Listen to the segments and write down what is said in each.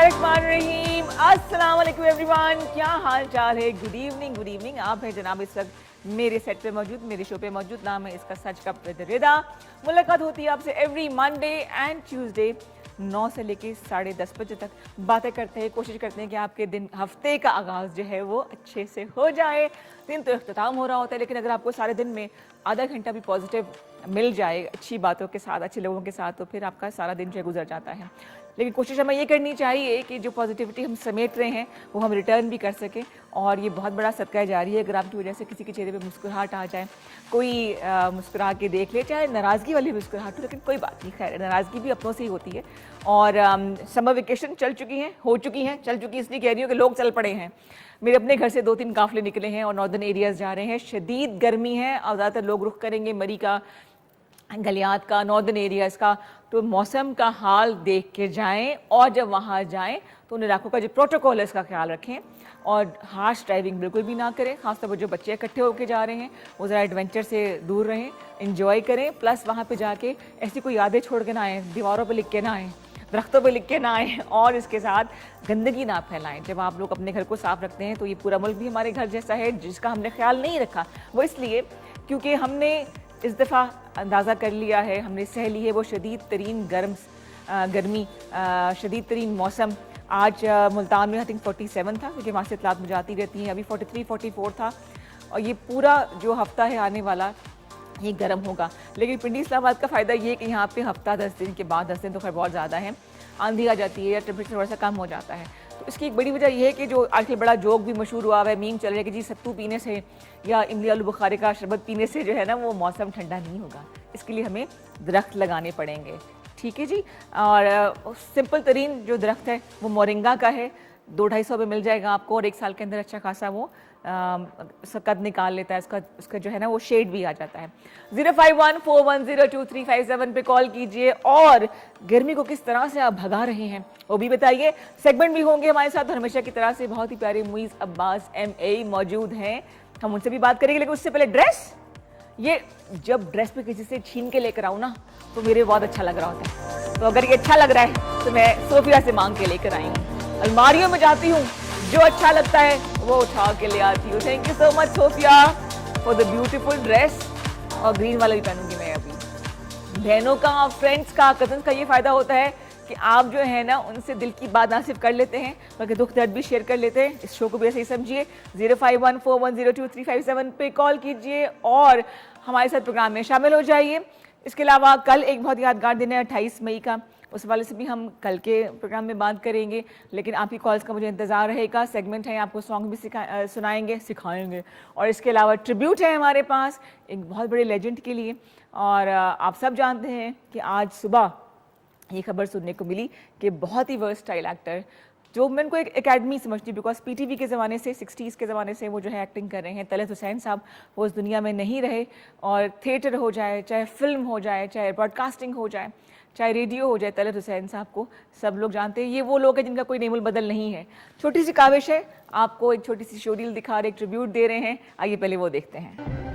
बिस्मिल्लाहिर्रहमानिर्रहीम। अस्सलाम वालेकुम एवरीवन, क्या हाल चाल है? Good evening. आप हैं जनाब इस वक्त मेरे सेट पे मौजूद, मेरे शो पे मौजूद। नाम है इसका सच का विद रिदा। मुलाकात होती है आपसे एवरी मंडे एंड ट्यूसडे 9 से लेके 10:30 बजे तक। बातें करते हैं, कोशिश करते हैं कि आपके दिन हफ्ते का आगाज़ जो है वो अच्छे से हो जाए। दिन तो इख्तिताम हो रहा होता है, लेकिन अगर आपको सारे दिन में आधा घंटा भी पॉजिटिव मिल जाए अच्छी बातों के साथ, अच्छे लोगों के साथ, तो फिर आपका सारा दिन जो है गुजर जाता है। लेकिन कोशिश हमें ये करनी चाहिए कि जो पॉजिटिविटी हम समेट रहे हैं वो हम रिटर्न भी कर सकें। और ये बहुत बड़ा सदका जारी है। अगर आपकी वजह से किसी के चेहरे पे मुस्कुराहट आ जाए, कोई मुस्कुरा के देख ले, चाहे नाराज़गी वाली मुस्कुराहट हो, लेकिन कोई बात नहीं, खैर नाराज़गी भी अपनों से ही होती है। और समर वेकेशन चल चुकी हैं, इसलिए कह रही हूँ कि लोग चल पड़े हैं। मेरे अपने घर से 2-3 काफ़िले निकले हैं और नॉर्दर्न एरियाज़ जा रहे हैं। शदीद गर्मी है और ज़्यादातर लोग रुख करेंगे मरी का, गलियात का, नॉर्दर्न एरियाज़ का। तो मौसम का हाल देख के जाएं और जब वहाँ जाएं तो उन इलाकों का जो प्रोटोकॉल है इसका ख्याल रखें और हार्श ड्राइविंग बिल्कुल भी ना करें। खासतौर पर जो बच्चे इकट्ठे होकर जा रहे हैं वो ज़रा एडवेंचर से दूर रहें, इंजॉय करें। प्लस वहाँ पे जाके ऐसी कोई यादें छोड़ के ना आएँ, दीवारों पर लिख के ना आएँ, दरख्तों पे लिख के ना आएँ और इसके साथ गंदगी ना फैलाएं। जब आप लोग अपने घर को साफ़ रखते हैं तो ये पूरा मुल्क भी हमारे घर जैसा है, जिसका हमने ख्याल नहीं रखा। वो इसलिए क्योंकि हमने इस दफ़ा अंदाज़ा कर लिया है, हमने सह ली है वो शदीद तरीन गर्मी, शदीद तरीन मौसम। आज मुल्तान में आई थिंक 47 था, क्योंकि वहाँ से इतलात मुझे आती रहती हैं। अभी 43-44 था और ये पूरा जो हफ़्ता है आने वाला ये गर्म होगा। लेकिन पिंडी इस्लामाबाद का फ़ायदा ये है कि यहाँ पे हफ़्ता 10 दिन के बाद, 10 दिन तो खैर बहुत ज़्यादा है, आंधी आ जाती है या टेम्परेचर थोड़ा सा कम हो जाता है। तो इसकी एक बड़ी वजह यह है कि जो आजकल बड़ा जोक भी मशहूर हुआ है, मीम चल रहा है कि जी सत्तू पीने से या इमली आलू बुखारे का शरबत पीने से जो है ना वो मौसम ठंडा नहीं होगा। इसके लिए हमें दरख्त लगाने पड़ेंगे, ठीक है जी। और सिंपल तरीन जो दरख्त है वो मोरिंगा का है, 200-250 में मिल जाएगा आपको और 1 साल के अंदर अच्छा खासा वो कद निकाल लेता है। उसका जो है ना वो शेड भी आ जाता है। 0514102357 पे कॉल कीजिए और गर्मी को किस तरह से आप भगा रहे हैं वो भी बताइए। सेगमेंट भी होंगे हमारे साथ और हमेशा की तरह से बहुत ही प्यारे मुइज़ अब्बास MA मौजूद हैं, हम उनसे भी बात करेंगे। लेकिन उससे पहले ड्रेस, ये जब ड्रेस पे किसी से छीन के लेकर आऊँ ना तो मेरे बहुत अच्छा लग रहा होता है। तो अगर ये अच्छा लग रहा है तो मैं सोफिया से मांग के लेकर आई हूँ। अलमारियों में जाती हूँ, जो अच्छा लगता है वो उठा के ले आती हूँ। Thank you so much Sophia for the beautiful dress. और ग्रीन वाला भी पहनूंगी मैं अभी। बहनों का, फ्रेंड्स का, कजन्स का ये फ़ायदा होता है कि आप जो है ना उनसे दिल की बात ना सिर्फ कर लेते हैं बल्कि दुख दर्द भी शेयर कर लेते हैं। इस शो को भी ऐसे ही समझिए। 0514102357 पे कॉल कीजिए और हमारे साथ प्रोग्राम में शामिल हो जाइए। इसके अलावा कल एक बहुत यादगार दिन है 28 मई का, उस वाले से भी हम कल के प्रोग्राम में बात करेंगे। लेकिन आपकी कॉल्स का मुझे इंतज़ार रहेगा। सेगमेंट है, आपको सॉन्ग भी सिखाएंगे और इसके अलावा ट्रिब्यूट है हमारे पास एक बहुत बड़े लेजेंड के लिए। और आप सब जानते हैं कि आज सुबह ये खबर सुनने को मिली कि बहुत ही वर्सटाइल एक्टर, जो मैं उनको एक एकेडमी समझती हूँ बिकॉज PTV के ज़माने से, 60s के ज़माने से वो जो है एक्टिंग कर रहे हैं, तलत हुसैन साहब, वो इस दुनिया में नहीं रहे। और थिएटर हो जाए, चाहे फिल्म हो जाए, चाहे ब्रॉडकास्टिंग हो जाए, चाहे रेडियो हो जाए, तलत हुसैन साहब को सब लोग जानते हैं। ये वो लोग हैं जिनका कोई नेमुल बदल नहीं है। छोटी सी काविश है, आपको एक छोटी सी शोरील दिखा रहे, एक ट्रिब्यूट दे रहे हैं। आइए पहले वो देखते हैं।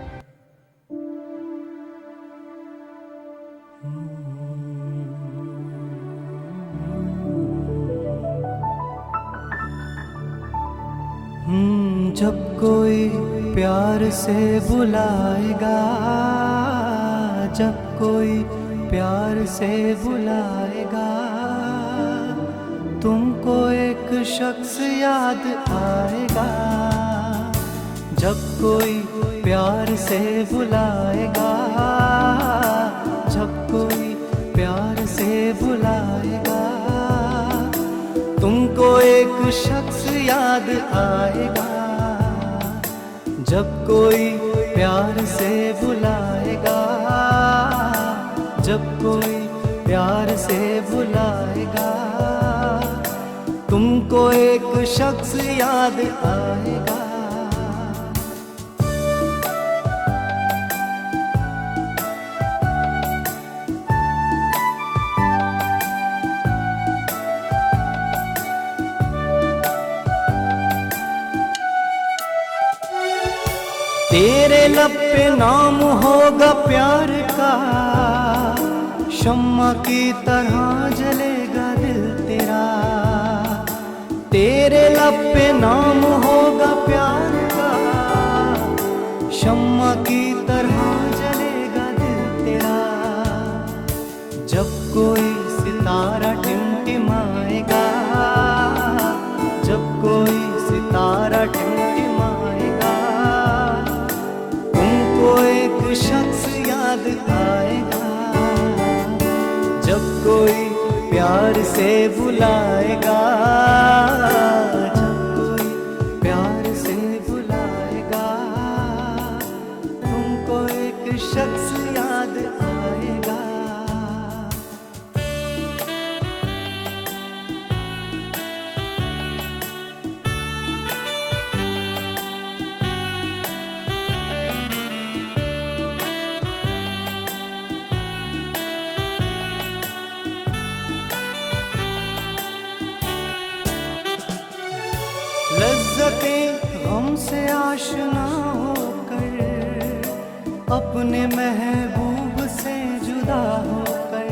जब कोई प्यार से बुलाएगा, जब कोई प्यार से बुलाएगा, तुमको एक शख्स याद आएगा। जब कोई प्यार से बुलाएगा, जब कोई प्यार से बुलाएगा, तुमको एक शख्स याद आएगा। जब कोई प्यार से बुलाएगा, जब कोई प्यार से बुलाएगा, तुमको एक शख्स याद आएगा। तेरे लब पे नाम होगा प्यार का, शम्मा की तरह जलेगा दिल तेरा। तेरे लब पे नाम होगा प्यार का, शम्मा की तरह जलेगा दिल तेरा। जब कोई सितारा टिमटिमाएगा, जब कोई सितारा टिमटिमाएगा, तुमको एक शख्स याद आएगा। जब कोई प्यार से बुलाएगा, जब कोई प्यार से बुलाएगा, तुमको एक शख्स याद आएगा। लज्जतें गम से आशना होकर, अपने महबूब से जुदा होकर।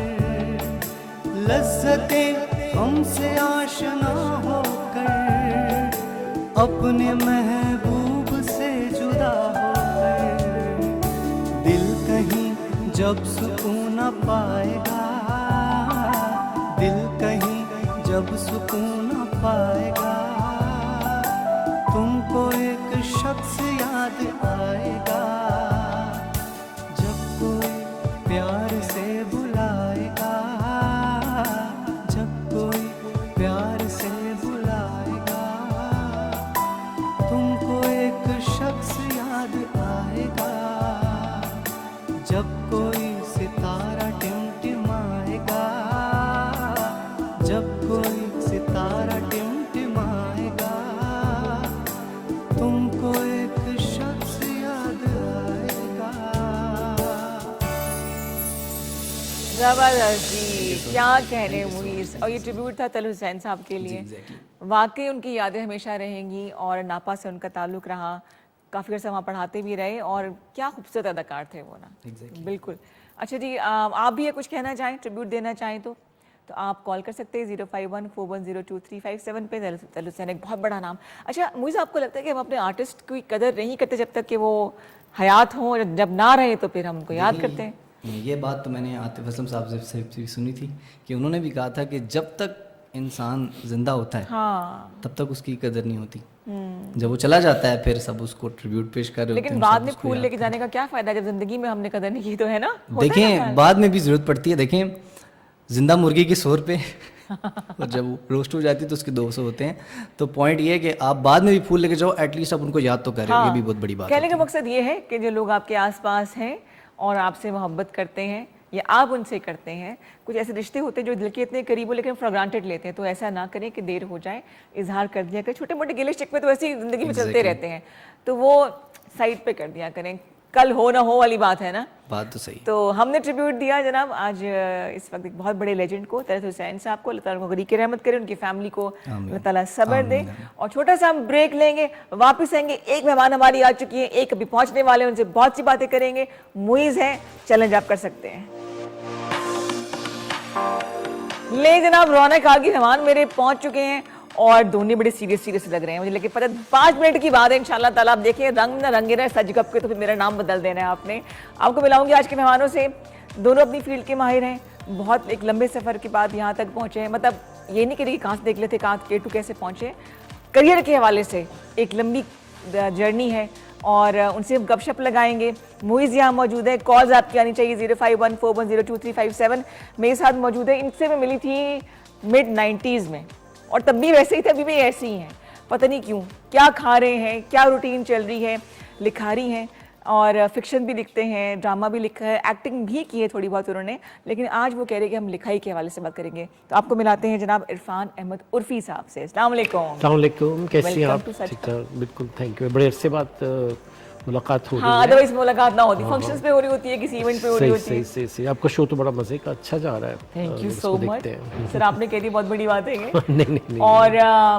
लज्जतें गम से आशना होकर, अपने महबूब से जुदा होकर। दिल कहीं जब सुकून न पाएगा, दिल कहीं जब सुकून न पाएगा, तुमको एक शख्स याद आएगा। जब कोई प्यार से बुलाएगा, जब कोई प्यार से बुलाएगा, तुमको एक शख्स याद आएगा। जब कोई सितारा टिमटिमाएगा, जब कोई सितारा टिमटिमाएगा, तुमको एक शख्स याद आएगा। जबरदस्त जी, क्या कहने मुईज़। और ये ट्रिब्यूट था तलत हुसैन साहब के लिए। वाकई उनकी यादें हमेशा रहेंगी और नापा से उनका ताल्लुक़ रहा, काफ़ी अर्सा वहाँ पढ़ाते भी रहे और क्या खूबसूरत अदाकार थे वो ना। बिल्कुल। अच्छा जी, आप भी ये कुछ कहना चाहें, ट्रिब्यूट देना चाहें तो आप कॉल कर सकते हैं 05141023357 पे। तलत हुसैन एक बहुत बड़ा नाम। अच्छा, मुझे आपको लगता है कि हम अपने आर्टिस्ट की कदर नहीं करते जब तक कि वो हयात हों, जब ना रहे तो फिर हम उनको याद करते हैं? ये बात तो मैंने आतिफ असलम साहब से भी सुनी थी कि उन्होंने भी कहा था कि जब तक इंसान जिंदा होता है, हाँ, तब तक उसकी कदर नहीं होती। जब वो चला जाता है फिर सब उसको ट्रिब्यूट पेश कर रहे होते हैं। लेकिन बाद में फूल लेके जाने का क्या फायदा जब जिंदगी में हमने कदर नहीं की, तो है ना। देखें, बाद में भी जरूरत पड़ती है। देखें, जिंदा मुर्गी के 100 रुपये और जब रोस्ट हो जाती है तो उसके 200 होते हैं। तो पॉइंट ये है कि आप बाद में भी फूल लेके जाओ, एटलीस्ट आप उनको याद तो करें। ये भी बहुत बड़ी बात है। कहने का मकसद ये है कि जो लोग आपके आसपास हैं और आपसे मोहब्बत करते हैं या आप उनसे करते हैं, कुछ ऐसे रिश्ते होते हैं जो दिल के इतने करीब हो लेकिन फॉर ग्रांटेड लेते हैं, तो ऐसा ना करें कि देर हो जाए, इजहार कर दिया करें। छोटे मोटे गिले शिकवे तो ऐसी ही जिंदगी में चलते रहते हैं, तो वो साइड पे कर दिया करें। कल हो ना हो वाली बात है ना। बात तो सही। तो हमने ट्रिब्यूट दिया जनाब आज इस वक्त एक बहुत बड़े लेजेंड को, तलत हुसैन साहब को। अल्लाह ताला उनको गरीब की रहमत करे, उनकी फैमिली को अल्लाह ताला सब्र दे। और छोटा सा हम ब्रेक लेंगे, वापस आएंगे। एक मेहमान हमारी आ चुकी है, एक अभी पहुंचने वाले हैं, उनसे बहुत सी बातें करेंगे। मुईज़ है, चैलेंज आप कर सकते हैं। ले जनाब, रौनक आ गई, मेहमान मेरे पहुंच चुके हैं और दोनों बड़े सीरियस लग रहे हैं मुझे। लेकिन पता 5 मिनट की बात है, इंशाल्लाह ताला। आप देखिए, रंग ना रंगे रहे सज गप के, तो फिर मेरा नाम बदल देना है आपने। आपको मिलाऊंगी आज के मेहमानों से, दोनों अपनी फील्ड के माहिर हैं, बहुत एक लंबे सफ़र के बाद यहाँ तक पहुँचे हैं। मतलब ये नहीं करिए कहाँ से देख लेते, कहाँ के टू कैसे पहुँचे। करियर के हवाले से एक लंबी जर्नी है और उनसे हम गपशप लगाएंगे। मुईज़ यहाँ मौजूद है, कॉल्स आपकी आनी चाहिए 05141023357। मेरे साथ मौजूद है, इनसे मैं मिली थी मिड-90s में और तब भी वैसे ही थे, अभी भी ऐसे ही हैं। पता नहीं क्यों, क्या खा रहे हैं, क्या रूटीन चल रही है। लिखारी हैं और फिक्शन भी लिखते हैं, ड्रामा भी लिखा है, एक्टिंग भी की है थोड़ी बहुत उन्होंने। लेकिन आज वो कह रहे हैं कि हम लिखाई के हवाले से बात करेंगे। तो आपको मिलाते हैं जनाब इरफान अहमद उर्फी साहब से। अस्सलाम वालेकुम। अस्सलाम वालेकुम, कैसी हैं Welcome आप? to Sach ठीक ठाक, बिल्कुल, थैंक यू। बड़े अरसे बाद मुलाकात हो रही हाँ, है। अदरवाइज मुलाकात ना होती, फंक्शंस पे हो रही होती है, किसी इवेंट पे हो रही सही होती सही है। सही सही, आपका शो तो बड़ा मजे का अच्छा जा रहा है। थैंक यू इसको सो मच देखते हैं। सर, आपने कह दी बहुत बड़ी बात है ये। नहीं नहीं नहीं, और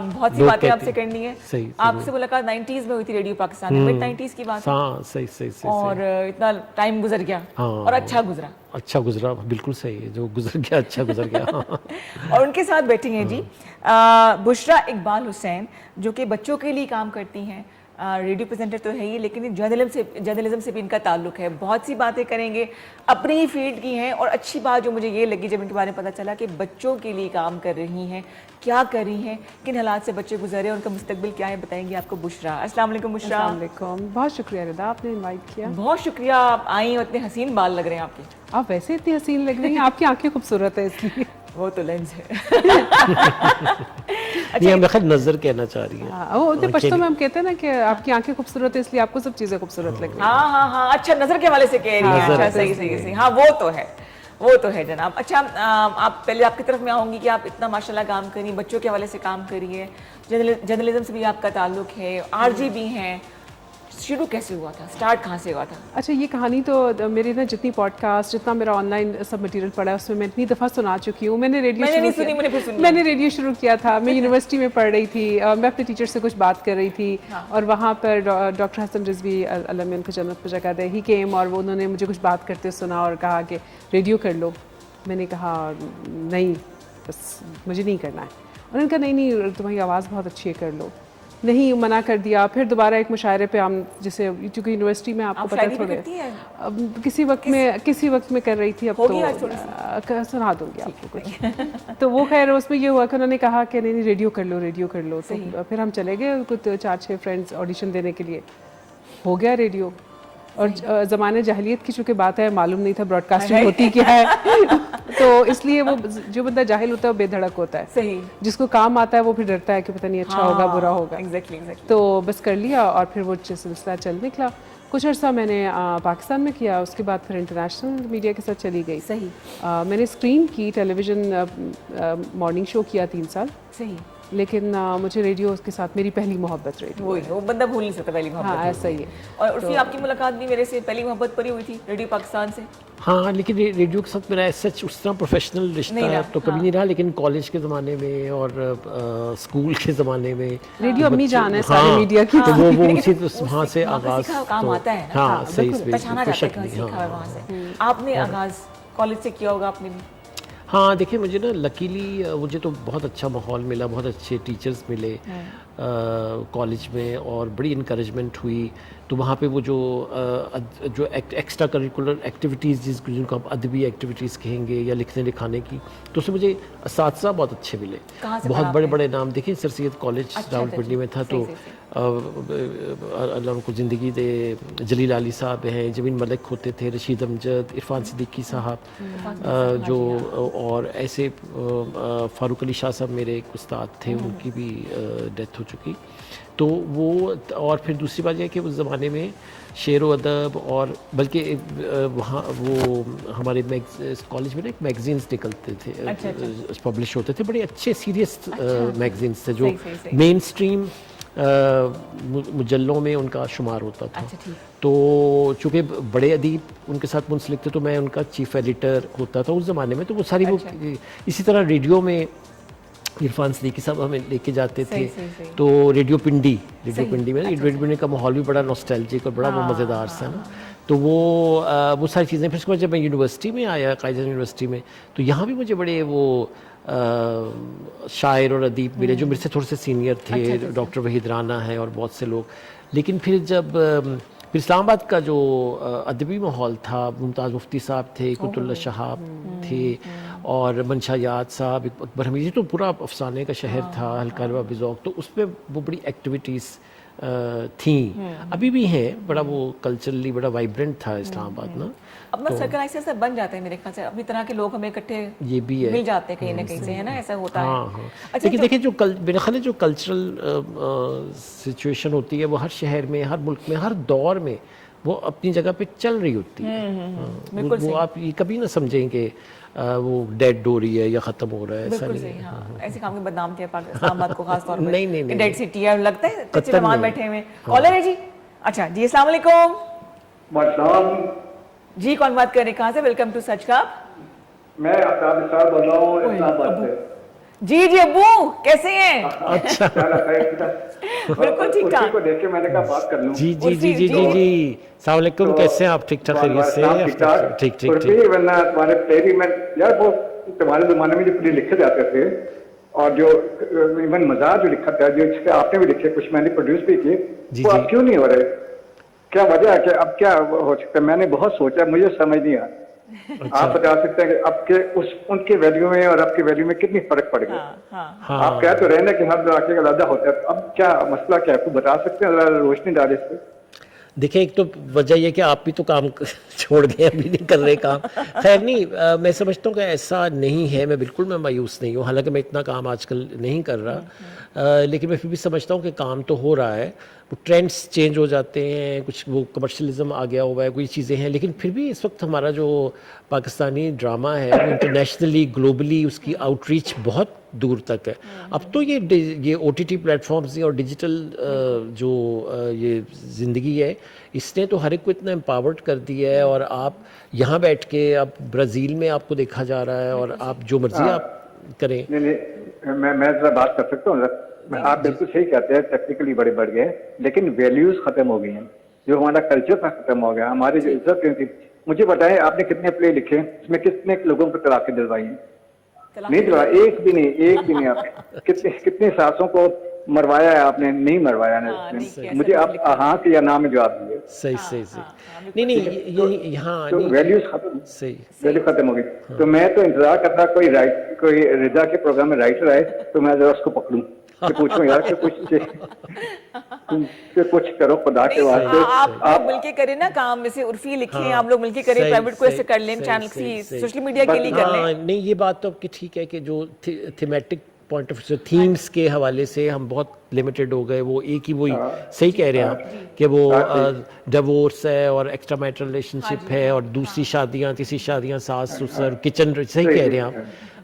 बहुत सी लोग बातें कहते आपसे हैं। करनी है। सही, आपसे मुलाकात 90s में हुई थी रेडियो पाकिस्तान में, मिड 90s की बात है। हाँ सही सही सही और इतना टाइम गुजर गया हाँ। और अच्छा गुजरा। अच्छा गुजरा, बिल्कुल सही है, जो गुजर गया अच्छा गुजर गया। और उनके साथ बैठी हैं जी बुशरा इकबाल हुसैन, जो कि बच्चों के लिए काम करती हैं। रेडियो प्रेजेंटर तो है ही, लेकिन जर्नलिज्म से भी इनका ताल्लुक है। बहुत सी बातें करेंगे, अपनी ही फील्ड की हैं। और अच्छी बात जो मुझे ये लगी जब इनके बारे में पता चला कि बच्चों के लिए काम कर रही हैं, क्या कर रही हैं, किन हालात से बच्चे गुजरे, उनका मुस्तकबिल क्या है, बताएंगी आपको बुशरा। अस्सलाम वालेकुम बुशरा। अस्सलाम वालेकुम, बहुत शुक्रिया रिदा, आपने इनवाइट किया। बहुत शुक्रिया, आप आई और इतने हसीन बाल लग रहे हैं आपके। आप वैसे इतनी हसीन लग रही हैं, आपकी आंखें खूबसूरत है इसलिए। वो तो लेंस है। ये हमें खैर नजर कहना चाह रही है। हाँ, वो होते पश्तो में हम कहते हैं ना कि आपकी आंखें खूबसूरत है इसलिए आपको सब चीजें खूबसूरत लग रही हैं। हाँ हाँ हाँ, अच्छा नजर के हवाले से कह रही हैं। अच्छा सही सही सही, हाँ वो तो है, वो तो है जनाब। अच्छा आप पहले आपकी तरफ में आऊँगी कि आप इतना माशाल्लाह काम करी, बच्चों के हवाले से काम करिए, जर्नलिज्म से भी आपका ताल्लुक है, आरजे भी हैं। शुरू कैसे हुआ था, स्टार्ट कहाँ से हुआ था? अच्छा, ये कहानी तो मेरी ना जितनी पॉडकास्ट, जितना मेरा ऑनलाइन सब मटेरियल पड़ा है उसमें मैं इतनी दफ़ा सुना चुकी हूँ। मैंने रेडियो शुरू किया था, मैं यूनिवर्सिटी में पढ़ रही थी, मैं अपने टीचर से कुछ बात कर रही थी। और वहाँ पर डॉक्टर हसन रिजवी अल्लाह में उनको जन्नत पर जगह दे, ही केम और वो उन्होंने मुझे कुछ बात करते सुना और कहा कि रेडियो कर लो। मैंने कहा नहीं, बस मुझे नहीं करना है। उन्होंने कहा नहीं नहीं, तुम्हारी आवाज़ बहुत अच्छी है, कर लो। नहीं, मना कर दिया। फिर दोबारा एक मुशायरे पे हम, जैसे चूँकि यूनिवर्सिटी में आपको पता थोड़े किसी वक्त में कर रही थी, अब तो सुना दूंगी आपको कुछ। तो वो खैर उसमें ये हुआ कि उन्होंने कहा कि नहीं रेडियो कर लो। तो फिर हम चले गए कुछ 4-6 फ्रेंड्स ऑडिशन देने के लिए, हो गया रेडियो। और ज़माने जाहिलियत की चूँकि बात है, मालूम नहीं था ब्रॉडकास्टिंग होती क्या है। तो इसलिए वो जो बंदा जाहिल होता है वो बेधड़क होता है। सही। जिसको काम आता है वो फिर डरता है कि पता नहीं अच्छा होगा बुरा होगा। एग्जैक्टली। तो बस कर लिया और फिर वो सिलसिला चल निकला। कुछ अर्सा मैंने पाकिस्तान में किया, उसके बाद फिर इंटरनेशनल मीडिया के साथ चली गई। सही। मैंने स्क्रीन की, टेलीविज़न मॉर्निंग शो किया 3 साल। सही। लेकिन मुझे रेडियो के साथ मेरी पहली मोहब्बत रेडियो। वो बंदा भूल नहीं सकता पहली मोहब्बत। हाँ ऐसा ही है। और उर्फी आपकी मुलाकात भी मेरे से पहली मोहब्बत पर ही हुई थी, रेडियो पाकिस्तान से। हाँ, लेकिन रेडियो के साथ मेरा सच उस तरह प्रोफेशनल रिश्ता तो कभी नहीं रहा, लेकिन कॉलेज के ज़माने में और स्कूल के ज़माने में रेडियो अम्मी जान है सारे मीडिया की। तो वो उसी वहाँ से आगाज़ काम आता है। हाँ सही, पहचाना जाता है सीखा है वहाँ से। आपने आगाज़ कॉलेज से किया होगा आपने भी? हाँ देखिए, मुझे ना लकीली मुझे तो बहुत अच्छा माहौल मिला, बहुत अच्छे टीचर्स मिले कॉलेज में और बड़ी इनकरेजमेंट हुई। तो वहाँ पे वो जो एक्स्ट्रा करिकुलर एक्टिविटीज़ जिनको आप अदबी एक्टिविटीज़ कहेंगे या लिखने लिखाने की, तो उससे मुझे असातिज़ा बहुत अच्छे मिले। बहुत बड़े बड़े नाम, देखिए सर सैयद कॉलेज रावलपिंडी में था, तो अल्लाह उनको ज़िंदगी दे, जलील आली साहब हैं, जमीन मलिक होते थे, रशीद अमजद, इरफान सिद्दीकी साहब जो, और ऐसे फ़ारूक अली शाह साहब मेरे एक उस्ताद थे, उनकी भी डेथ हो चुकी। तो वो, और फिर दूसरी बात यह कि उस ज़माने में शेर व अदब, और बल्कि वहाँ वो हमारे कॉलेज में ना एक मैगज़ीन्स निकलते थे, पब्लिश होते थे, बड़े अच्छे सीरियस मैगज़ीन्स थे जो मेन स्ट्रीम मुजल्लों में उनका शुमार होता था। तो चूँकि बड़े अदीब उनके साथ मुंसलिक थे, तो मैं उनका चीफ एडिटर होता था उस ज़माने में। तो वो सारी वो इसी तरह रेडियो में इरफान सिद्दीकी साहब हमें लेके जाते थे। तो रेडियो पिंडी में रेडियो पिंडी का माहौल भी बड़ा नॉस्टैल्जिक और बड़ा वो मज़ेदार सा ना। तो वो सारी चीज़ें। फिर उसके बाद जब मैं यूनिवर्सिटी में आया, कायद यूनिवर्सिटी में, तो यहाँ भी मुझे बड़े वो शायर और अदीब मिले जो मेरे से थोड़े से सीनियर थे। डॉक्टर वहीद राना है और बहुत से लोग। लेकिन फिर जब फिर इस्लामाबाद का जो अदबी माहौल था, मुमताज़ मुफ्ती साहब थे, कुतुल्लाह शहाब थे, और मंशा याद साहब, अकबर हमीद, तो पूरा अफसाने का शहर था, हल्का रवा बिज़ौक़। तो उसमें वो बड़ी एक्टिविटीज़ थी, अभी भी हैं। बड़ा वो कल्चरली बड़ा वाइब्रेंट था इस्लामाबाद ना। अपना सर्कल ऐसे ऐसे बन जाता है मेरे ख्याल से, अपनी तरह के लोग हमें इकट्ठे ये भी है, मिल जाते हैं कहीं ना कहीं से, है ना, ऐसा होता है। अच्छा, लेकिन देखिए जो मेरे ख्याल है जो कल्चरल सिचुएशन होती है वो हर शहर में, हर मुल्क में, हर दौर में वो अपनी जगह पे चल रही होती है। वो आप ये कभी ना समझें कि वो डेड हो रही है या ख़त्म हो रहा है, ऐसा नहीं है। हाँ, ऐसे काम के बदनाम थे इस्लामाबाद को खास तौर पे। नहीं, डेड सिटी है, लगता है कच्चे मेहमान बैठे हुए। कॉलर है जी, अच्छा जी, अस्सलाम वालेकुम मतलब जी, कौन बात कर रहे हैं, कहाँ से? वेलकम टू सच का। मैं आफ्ताब निसार बोल रहा हूँ इस्लामाबाद से। जी जी अब्बू, कैसे हैं? अच्छा बिल्कुल ठीक उसी ठाक। को देख के मैंने कहा बात कर लूँ। जी जी जी उर्फी, जी जी। जी जी सलाम वालेकुम, तो कैसे हैं आप? ठीक ठाक खैरियत से? ठीक ठाक। ठीक ठीक उर्फी, ठीक। वरना तुम्हारे तेरी में यार वो तुम्हारे जमाने में जो पूरे लिखे जाते थे और जो इवन मज़ाक जो लिखा था, जो इसके आपने भी लिखे, कुछ मैंने प्रोड्यूस भी किए, जी, वो जी। अब क्यों नहीं हो रहे? क्या वजह है कि अब क्या हो सकता है? मैंने बहुत सोचा, मुझे समझ नहीं आया। आप बता सकते हैं कि अब के उनके वैल्यू में और आपके वैल्यू में कितनी फर्क पड़ गया? हाँ हाँ आप कह तो रहे ना कि हर इलाके का अलग होता है, तो अब क्या मसला क्या है, आपको बता सकते हैं? जरा रोशनी डाले इस पे। देखिए, एक तो वजह यह कि आप भी तो काम छोड़ गए, अभी नहीं कर रहे काम। खैर नहीं, मैं समझता हूँ कि ऐसा नहीं है। मैं बिल्कुल मायूस नहीं हूँ, हालांकि मैं इतना काम आजकल नहीं कर रहा, लेकिन मैं फिर भी समझता हूँ कि काम तो हो रहा है। वो ट्रेंड्स चेंज हो जाते हैं, कुछ वो कमर्शलिज्म आ गया हुआ है, कोई चीज़ें हैं, लेकिन फिर भी इस वक्त हमारा जो पाकिस्तानी ड्रामा है वो इंटरनेशनली, ग्लोबली उसकी आउटरीच बहुत दूर तक है। अब तो ये OTT प्लेटफॉर्म्स और डिजिटल जो ये ज़िंदगी है, इसने तो हर एक को इतना एम्पावर्ड कर दिया है। और आप यहाँ बैठ के, अब ब्राज़ील में आपको देखा जा रहा है, और आप जो मर्जी आप करें। नहीं नहीं, मैं जरा बात कर सकता हूँ? आप बिल्कुल सही कहते हैं, टेक्निकली बड़े बढ़ गए, लेकिन वैल्यूज खत्म हो गई हैं। जो हमारा कल्चर था खत्म हो गया, हमारी जो इज्जत थी। मुझे बताएं, आपने कितने प्ले लिखे, इसमें कितने लोगों को तलाकें दिलवाई हैं? नहीं दिलवाया, एक भी नहीं आपने। कितने सासों को मरवाया है आपने? नहीं मरवाया ना। मुझे आप हाँ के या ना में जवाब दिए। सही सही सही। नहीं ये हाँ तो नहीं, वैल्यूज खत्म, सही। वैल्यू खत्म हो गई। तो मैं तो इंतजार करता कोई रिजा के प्रोग्राम में राइटर आए, तो मैं जरा उसको पकड़ूं, तो पूछूं यार कि कुछ करो खुदा के वास्ते। आप मिलके करें ना काम, जैसे उर्फी लिखे, आप लोग मिलके करें, प्राइवेट को ऐसे कर लें, चैनल की, सोशल मीडिया के लिए कर लें। नहीं, ये बात तो आपकी ठीक है कि जो thematic point of view, themes के हवाले से हम बहुत लिमिटेड हो गए। वो एक ही वही सही कह रहे हैं आप कि वो डिवोर्स है और एक्स्ट्रा मैरिटल रिलेशनशिप है और दूसरी शादियां, तीसरी शादियां, सास ससुर, किचन, सही कह रहे हैं आप।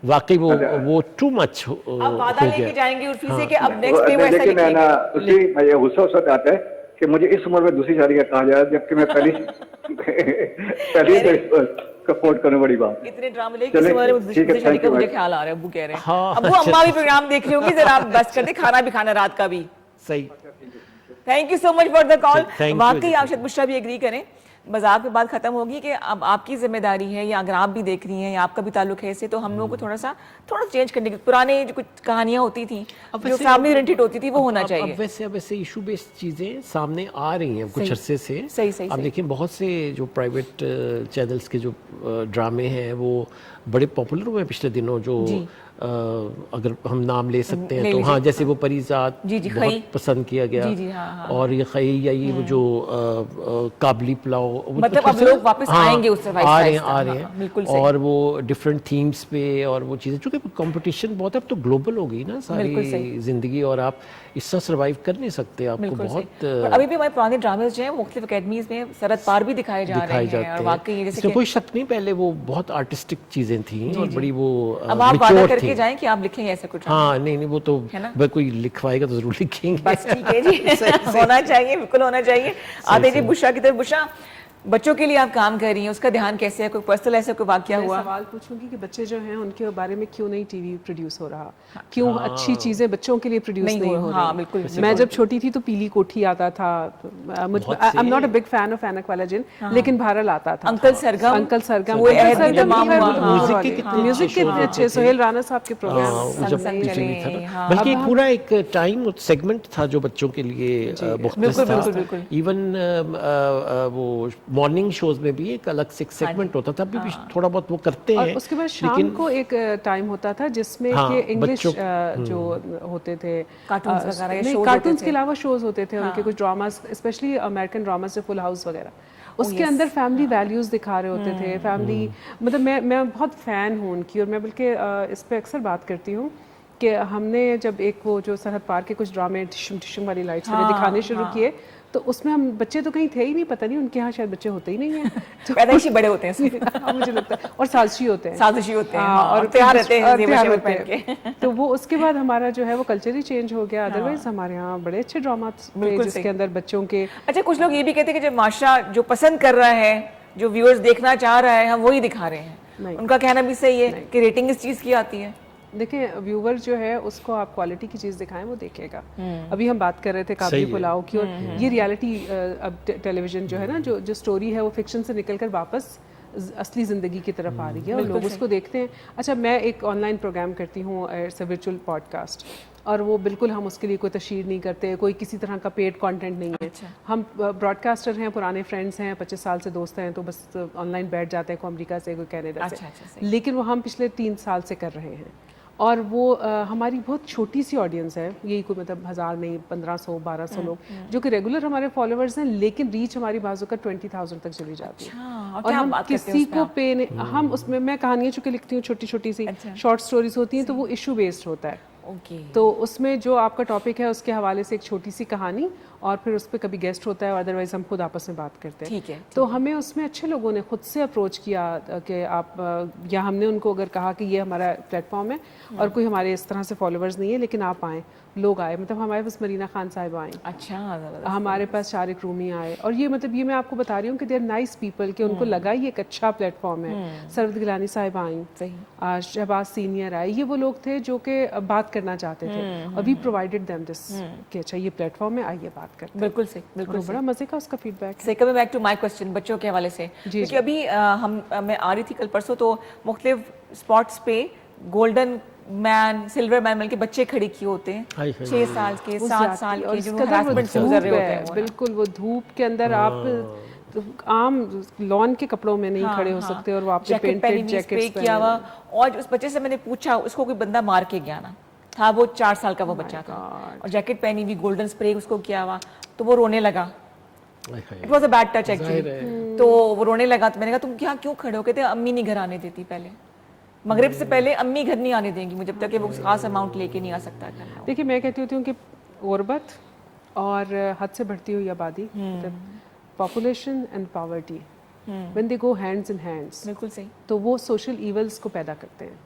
वाकई वो टू मच हो वादा लेके गया। जाएंगे उर्फी से कि अब नेक्स्ट डे वैसा लेकिन है ना, लिखेंगे। ये गुस्सा आता है कि मुझे इस उम्र में दूसरी शादी का कहा जा रहा है, जबकि मैं पहली सपोर्ट करने बड़ी बात। इतने ड्रामे लेके इस बारे में दूसरी शादी का मुझे ख्याल आ रहा है, अब्बू कह रहे हैं। हाँ, अब्बू अम्मा भी प्रोग्राम देख रही होंगी, जरा आप बस कर दे, खाना भी खाना रात का भी। सही। Thank you so much for the call. Thank you, वाकई जी। आप शायद बुशरा भी एग्री करें, मजाक की बात खत्म होगी कि अब आपकी जिम्मेदारी है, या अगर आप भी देख रही हैं या आपका भी ताल्लुक है इससे, तो हम लोगों को थोड़ा चेंज करने की, पुराने जो कुछ कहानियां होती थी, जो फैमिली ओरिएंटेड होती थी, वो होना चाहिए। अब वैसे इशू बेस्ड चीज़ें सामने आ रही हैं कुछ अरसे से। सही। अब देखिए, बहुत से जो प्राइवेट चैनल्स के जो ड्रामे हैं वो बड़े पॉपुलर हुए हैं पिछले दिनों। जो अगर हम नाम ले सकते हैं तो हाँ, जैसे वो परिजात बहुत पसंद किया गया। हाँ। और ये खई या ये वो जो काबली पुलाव, मतलब अब लोग वापस आएंगे उससे, आ रहे हैं। और वो डिफरेंट थीम्स पे और वो चीज़ें, चूँकि कंपटीशन बहुत है, अब तो ग्लोबल हो गई ना सारी जिंदगी, और आप इससे सर्वाइव कर नहीं सकते। आपको बहुत अभी भी हमारे पुराने ड्रामे जो हैं मुख्तलिफ अकेडमीज में सरहद पार भी दिखाए जा रहे हैं, और वाकई जैसे कोई शक नहीं, पहले वो बहुत आर्टिस्टिक चीजें थी और बड़ी वो अब आप वादा करके जाएं कि आप लिखेंगे ऐसा कुछ। हाँ, नहीं वो तो कोई लिखवाएगा तो जरूर लिखेंगे। बस ठीक है जी। होना चाहिए, बिल्कुल होना चाहिए। आते जी बुशरा की तरफ। बुशरा, बच्चों के लिए आप काम कर रही हैं, उसका ध्यान कैसे है? कोई पर्सनल ऐसा कोई वाकया हुआ? सवाल पूछूंगी कि बच्चे जो हैं उनके बारे में क्यों नहीं टीवी प्रोड्यूस हो रहा, क्यों अच्छी चीजें बच्चों के लिए प्रोड्यूस नहीं हो रही? हाँ, बिल्कुल। मैं जब छोटी थी तो पीली कोठी आता था। I am not a big fan of एनक वाला जिन, लेकिन बहरहाल आता था। अंकल सरगम, म्यूजिक कितने अच्छे, सोहेल राना साहब के प्रोग्राम। बल्कि पूरा एक टाइम सेगमेंट था जो बच्चों के लिए मुख्तलिफ था। इवन वो मॉर्निंग शोज में भी एक अलग से सेगमेंट होता था। अभी भी थोड़ा बहुत वो करते हैं। और उसके बाद शाम को एक टाइम होता था जिसमें कि इंग्लिश जो होते थे, कार्टून्स के अलावा शोज होते थे उनके, कुछ ड्रामास, स्पेशली अमेरिकन ड्रामास से फुल हाउस वगैरह, उसके अंदर फैमिली वैल्यूज दिखा रहे होते थे। फैमिली मतलब मैं बहुत फैन हूँ उनकी, और मैं बल्कि इस पे अक्सर बात करती हूँ कि हमने जब एक वो जो सरहद पार के कुछ ड्रामे टिशुम टिशुम वाली लाइट्स दिखाने शुरू किए, तो उसमें हम बच्चे तो कहीं थे ही नहीं, पता नहीं उनके यहाँ शायद बच्चे होते ही नहीं हैं तो पैदाइशी बड़े होते हैं सिर्फ। हाँ, मुझे लगता है, और साजिशी होते हैं, साजिशी होते हैं, हाँ, और तैयार रहते हैं तैयार जेवर रहते पहन हैं। के। तो वो उसके बाद हमारा जो है वो कल्चर ही चेंज हो गया। अदरवाइज हमारे यहाँ बड़े अच्छे ड्रामा थे बिल्कुल जिसके सही। अंदर बच्चों के अच्छा, कुछ लोग ये भी कहते हैं कि जो माशरा जो पसंद कर रहा है, जो व्यूअर्स देखना चाह रहा है, हम वही दिखा रहे हैं। नहीं। उनका कहना भी सही है कि रेटिंग इस चीज की आती है। देखिए, व्यूवर जो है उसको आप क्वालिटी की चीज दिखाएं, वो देखेगा। अभी हम बात कर रहे थे काबली पुलाव की, और ये रियलिटी अब टेलीविजन जो है ना, जो स्टोरी है वो फिक्शन से निकलकर वापस असली ज़िंदगी की तरफ आ रही है और लोग उसको देखते हैं। अच्छा, मैं एक ऑनलाइन प्रोग्राम करती हूँ, इट्स अ वर्चुअल पॉडकास्ट, और वो बिल्कुल हम उसके लिए कोई तशहीर नहीं करते, कोई किसी तरह का पेड कंटेंट नहीं है। हम ब्रॉडकास्टर हैं, पुराने फ्रेंड्स हैं, 25 साल से दोस्त हैं, तो बस ऑनलाइन बैठ जाते हैं, कोई अमेरिका से, कोई कनाडा से, लेकिन वो हम पिछले 3 साल से कर रहे हैं। और वो हमारी बहुत छोटी सी ऑडियंस है, यही कोई मतलब 1000 नहीं, 1500 1200 लोग जो कि रेगुलर हमारे फॉलोअर्स हैं, लेकिन रीच हमारी बाजू का 20,000 तक चली जाती है। और हम किसी को पे नहीं, हम उसमें, मैं कहानियाँ चूँकि लिखती हूँ, छोटी छोटी सी शॉर्ट स्टोरीज होती हैं, तो वो इशू बेस्ड होता है। तो उसमें जो आपका टॉपिक है उसके हवाले से एक छोटी सी कहानी, और फिर उस पर कभी गेस्ट होता है, और अदरवाइज हम खुद आपस में बात करते हैं। ठीक है। तो हमें उसमें अच्छे लोगों ने खुद से अप्रोच किया कि आप, या हमने उनको अगर कहा कि ये हमारा प्लेटफॉर्म है और कोई हमारे इस तरह से फॉलोअर्स नहीं है, लेकिन आप आएँ, लोग आए, मतलब हमारे पास मरीना खान साहिब आए, अच्छा, हमारे पास शारिक रूमी आए, और ये मतलब ये मैं आपको बता रही हूँ कि दे आर नाइस पीपल, कि उनको लगा ये एक अच्छा प्लेटफॉर्म है। सरवत गिलानी साहिब आई, शहबाज सीनियर आए, ये वो लोग थे जो कि बात करना चाहते थे, और वी प्रोवाइडेड देम दिस कि अच्छा ये प्लेटफॉर्म है, आइए बात करते हैं। बिल्कुल सही, बिल्कुल बड़ा मजे का उसका फीडबैक है। Coming back to my question, बच्चों के हवाले से, क्योंकि अभी मैं आ रही थी कल परसों, तो मुख्तलिफ स्पॉट्स पे गोल्डन मैन, सिल्वर मैन मिलके बच्चे खड़े किए होते हैं, 6 साल के, 7 साल के, जो हरासमेंट से गुजर रहे होते हैं। बिल्कुल, वो धूप के अंदर आप तो आम लॉन के कपड़ों में नहीं खड़े हो सकते, और वहाँ पे पेंटेड जैकेट्स किया हुआ। और उस बच्चे से मैंने पूछा, उसको कोई बंदा मार के गया ना था, वो 4 साल का वो बच्चा था, और जैकेट पहनी हुई, गोल्डन स्प्रे उसको किया हुआ, तो वो रोने लगा। It was a bad touch actually. तो वो रोने लगा, तो मैंने कहा तुम यहाँ क्यों खड़े हो? कहते अम्मी नहीं घर आने देती, पहले मगरिब से पहले अम्मी घर नहीं आने देंगी मुझे, जब तक कि वो खास अमाउंट लेके नहीं आ सकता। देखिए, मैं कहती होती हूँ कि गुर्बत और हद से बढ़ती हुई आबादी, population and poverty, when they go hands in hands, बिल्कुल सही, तो वो सोशल इवल्स को पैदा करते हैं।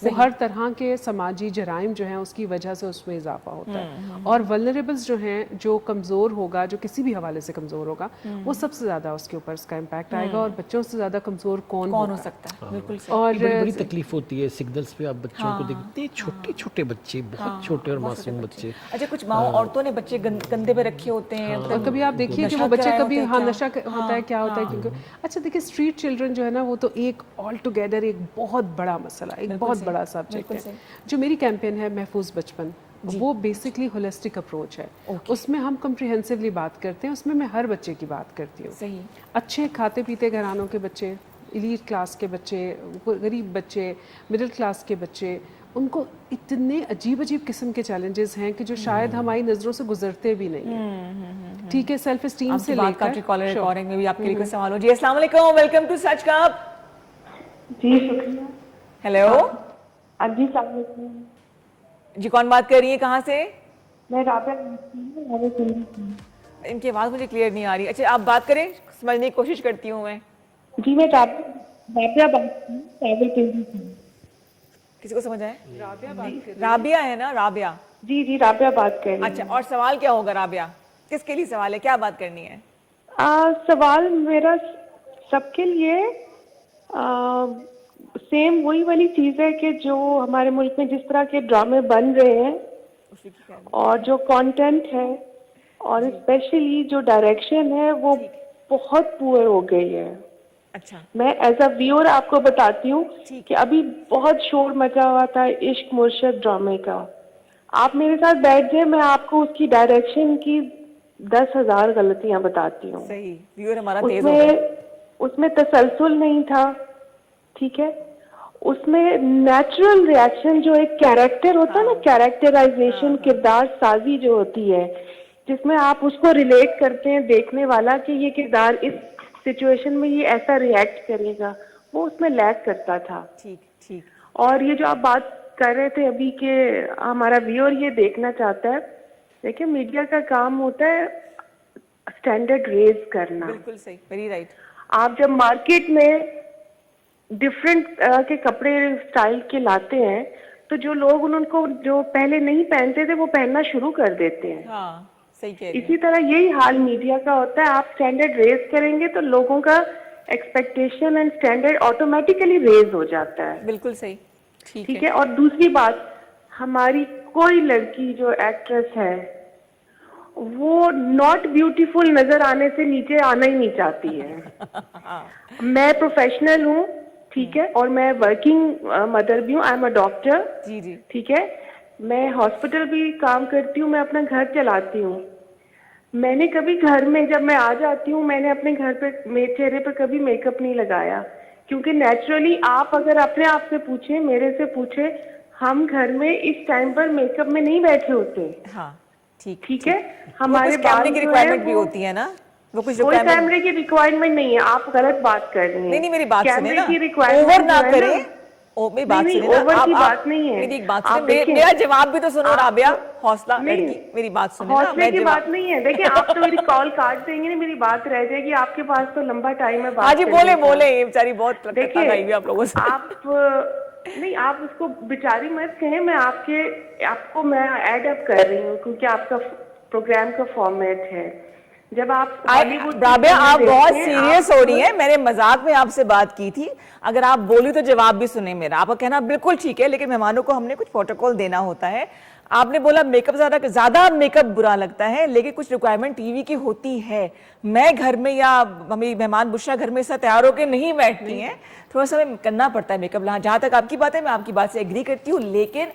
वो हर तरह के समाजी जराइम जो हैं उसकी वजह से उसमें इजाफा होता है, और वल्नरेबल्स जो हैं, जो कमज़ोर होगा, जो किसी भी हवाले से कमज़ोर होगा, वो सबसे ज़्यादा उसके ऊपर इसका इम्पैक्ट आएगा। और बच्चों से ज़्यादा कमज़ोर कौन हो सकता है? बिल्कुल सही। और बड़ी तकलीफ होती है सिग्नल्स पे, आप बच्चों को देखते हैं, छोटे छोटे बच्चे, बहुत छोटे और मासूम बच्चे। अच्छा, कुछ माओ औरतों ने बच्चे कंधे पे रखे होते हैं, और कभी आप देखिए कि वो बच्चे कभी, हाँ, नशा होता है, क्या होता है, क्योंकि अच्छा देखिए, स्ट्रीट चिल्ड्रन जो है ना, वो तो एक ऑल टुगेदर एक बहुत बड़ा मसला, एक बहुत बड़ा सब्जेक्ट है। जो मेरी कैंपेन है महफूज बचपन, वो बेसिकली होलिस्टिक अप्रोच है। उसमें हम कम्प्रिहेंसिवली बात करते हैं, उसमें मैं हर बच्चे की बात करती हूँ। सही। अच्छे खाते पीते घरानों के बच्चे, एलीट क्लास के बच्चे, गरीब बच्चे, मिडिल क्लास के बच्चे, उनको इतने अजीब अजीब किस्म के चैलेंजेस हैं कि जो शायद हमारी नज़रों से गुजरते भी नहीं है। ठीक है, सेल्फ एस्टीम से लेकर कॉलर रिकॉर्डिंग में भी आपके लिए कोई सवाल हो? जी, अस्सलाम वालेकुम, वेलकम टू सच कप। जी शुक्रिया। हेलो जी, जी, कौन बात कर रही है, कहाँ से? मैं राबिया। इनकी आवाज़ मुझे क्लियर नहीं आ रही। अच्छा, आप बात करें, समझने की कोशिश करती हूँ मैं। जी, मैं राबिया बात किसी को समझ आए? राबिया है ना? राबिया। जी जी, राबिया बात कर रही हूँ। अच्छा, और सवाल क्या होगा राबिया? किसके लिए सवाल है, क्या बात करनी है? सवाल मेरा सबके लिए सेम वही वाली चीज है कि जो हमारे मुल्क में जिस तरह के ड्रामे बन रहे हैं और जो कंटेंट है और स्पेशली जो डायरेक्शन है वो बहुत पुअर हो गई है। अच्छा, मैं एज अ व्यूअर आपको बताती हूँ कि अभी बहुत शोर मचा हुआ था इश्क मुर्शद ड्रामे का। आप मेरे साथ बैठ जाए, मैं आपको उसकी डायरेक्शन की 10,000 गलतियां बताती हूँ। सही, व्यूअर हमारा तेज हो गया। उसमें तसलसल नहीं था, ठीक है, उसमें नेचुरल रिएक्शन, जो एक कैरेक्टर होता है ना, कैरेक्टराइजेशन, किरदार साजी जो होती है, जिसमें आप उसको रिलेट करते हैं देखने वाला कि ये किरदार इस सिचुएशन में ये ऐसा रिएक्ट करेगा, वो उसमें लैक करता था। ठीक ठीक। और ये जो आप बात कर रहे थे अभी कि हमारा व्यूअर ये देखना चाहता है, देखिए मीडिया का काम होता है स्टैंडर्ड रेज करना। बिल्कुल सही, वेरी राइट। आप जब मार्केट में डिफरेंट के कपड़े स्टाइल के लाते हैं तो जो लोग उनको जो पहले नहीं पहनते थे वो पहनना शुरू कर देते हैं। हाँ, सही कह रही हैं। इसी तरह यही हाल मीडिया का होता है। आप स्टैंडर्ड रेज करेंगे तो लोगों का expectation and standard automatically raise हो जाता है। बिल्कुल सही, ठीक है। और दूसरी बात, हमारी कोई लड़की जो एक्ट्रेस है वो नॉट ब्यूटीफुल नजर आने से नीचे आना ही नहीं चाहती है। मैं प्रोफेशनल हूँ, ठीक है, और मैं वर्किंग मदर भी हूँ। I am a doctor. जी जी। ठीक है, मैं हॉस्पिटल भी काम करती हूँ, मैं अपना घर चलाती हूँ। मैंने कभी घर में जब मैं आ जाती हूँ, मैंने अपने घर पे मेरे चेहरे पे कभी मेकअप नहीं लगाया, क्योंकि नेचुरली आप अगर अपने आप से पूछे, मेरे से पूछे, हम घर में इस टाइम पर मेकअप में नहीं बैठे होते। हाँ, ठीक है। हमारे कैमरे की रिक्वायरमेंट भी होती है ना, वो कुछ कोई कैमरे की रिक्वायरमेंट नहीं है। आप गलत बात कर रही हैं। नहीं, मेरी बात सुने कैमरे ना, की रिक्वायरमेंट ओवर ना करें। मेरी बात सुने ना, ओवर की बात नहीं है। मेरी एक बात सुने, मेरा जवाब भी तो सुनो राबिया, हौसला लड़की, मेरी बात सुने ना। हौसले की बात नहीं है। देखिए, आप तो मेरी कॉल काट देंगे ना, मेरी बात रह जाएगी। आपके पास तो लंबा टाइम है बात। हाँ जी, बोले ये बेचारी बहुत देखिए, आप लोगों से। नहीं, आप उसको बेचारी मत कहें। मैं आपको मैं एड अप कर रही हूँ क्योंकि आपका प्रोग्राम का फॉर्मेट है। जब आप राबिया, आप बहुत सीरियस हो रही हैं। मैंने मजाक में आपसे बात की थी। अगर आप बोली तो जवाब भी सुने मेरा। आपका कहना बिल्कुल ठीक है, लेकिन मेहमानों को हमने कुछ प्रोटोकॉल देना होता है। आपने बोला मेकअप ज्यादा मेकअप बुरा लगता है, लेकिन कुछ रिक्वायरमेंट टीवी की होती है। मैं घर में या मेरी मेहमान बुशरा घर में ऐसा तैयार होकर नहीं बैठती हैं, थोड़ा सा करना पड़ता है मेकअप। जहां तक आपकी बात है, मैं आपकी बात से एग्री करती हूँ, लेकिन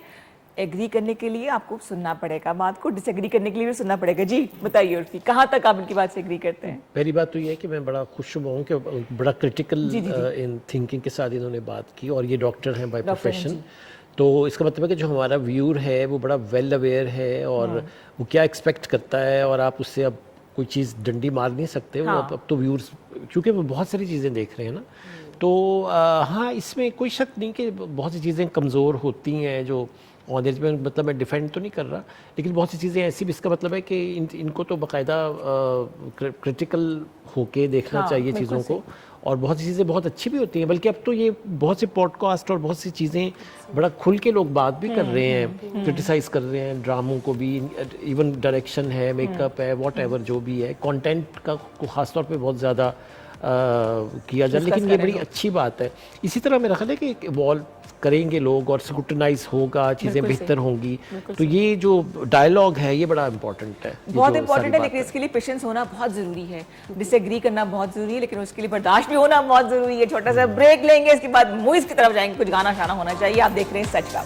एग्री करने के लिए आपको सुनना पड़ेगा, बात को डिसएग्री करने के लिए भी सुनना पड़ेगा। जी बताइए उर्फी, कहाँ तक आप इनकी बात से एग्री करते हैं? पहली बात तो ये है कि मैं बड़ा खुश हूँ कि बड़ा क्रिटिकल इन थिंकिंग के साथ इन्होंने बात की, और ये डॉक्टर हैं बाय प्रोफेशन। तो इसका मतलब है कि जो हमारा व्यूअर है वो बड़ा वेल अवेयर है, और वो क्या एक्सपेक्ट करता है, और आप उससे अब कोई चीज़ डंडी मार नहीं सकते। वो अब तो व्यूअर्स, क्योंकि वो बहुत सारी चीज़ें देख रहे हैं ना, तो हाँ, इसमें कोई शक नहीं कि बहुत सी चीज़ें कमज़ोर होती हैं जो ऑन एज में, मतलब मैं डिफेंड तो नहीं कर रहा, लेकिन बहुत सी चीज़ें ऐसी भी, इसका मतलब है कि इनको तो बाकायदा क्रिटिकल होके देखना चाहिए चीज़ों को, और बहुत सी चीज़ें बहुत अच्छी भी होती हैं। बल्कि अब तो ये बहुत से पॉडकास्ट और बहुत सी चीज़ें बड़ा खुल के लोग बात भी कर रहे हैं, क्रिटिसाइज़ कर रहे हैं ड्रामों को भी, इवन डायरेक्शन है, मेकअप है, वॉट एवर जो भी है, कंटेंट का को ख़ासतौर पे बहुत ज़्यादा किया जाए। लेकिन ये बड़ी अच्छी बात है। इसी तरह मेरा ख्याल है कि इवॉल्व करेंगे लोग और स्क्रूटनाइज होगा, चीज़ें बेहतर होंगी। तो ये जो डायलॉग है ये बड़ा इंपॉर्टेंट है, बहुत इंपॉर्टेंट है, लेकिन इसके लिए पेशेंस होना बहुत ज़रूरी है, डिसएग्री करना बहुत ज़रूरी है, लेकिन उसके लिए बर्दाश्त भी होना बहुत ज़रूरी है। छोटा सा ब्रेक लेंगे, इसके बाद मूवीज़ की तरफ जाएंगे, कुछ गाना शाना होना चाहिए। आप देख रहे हैं सच का।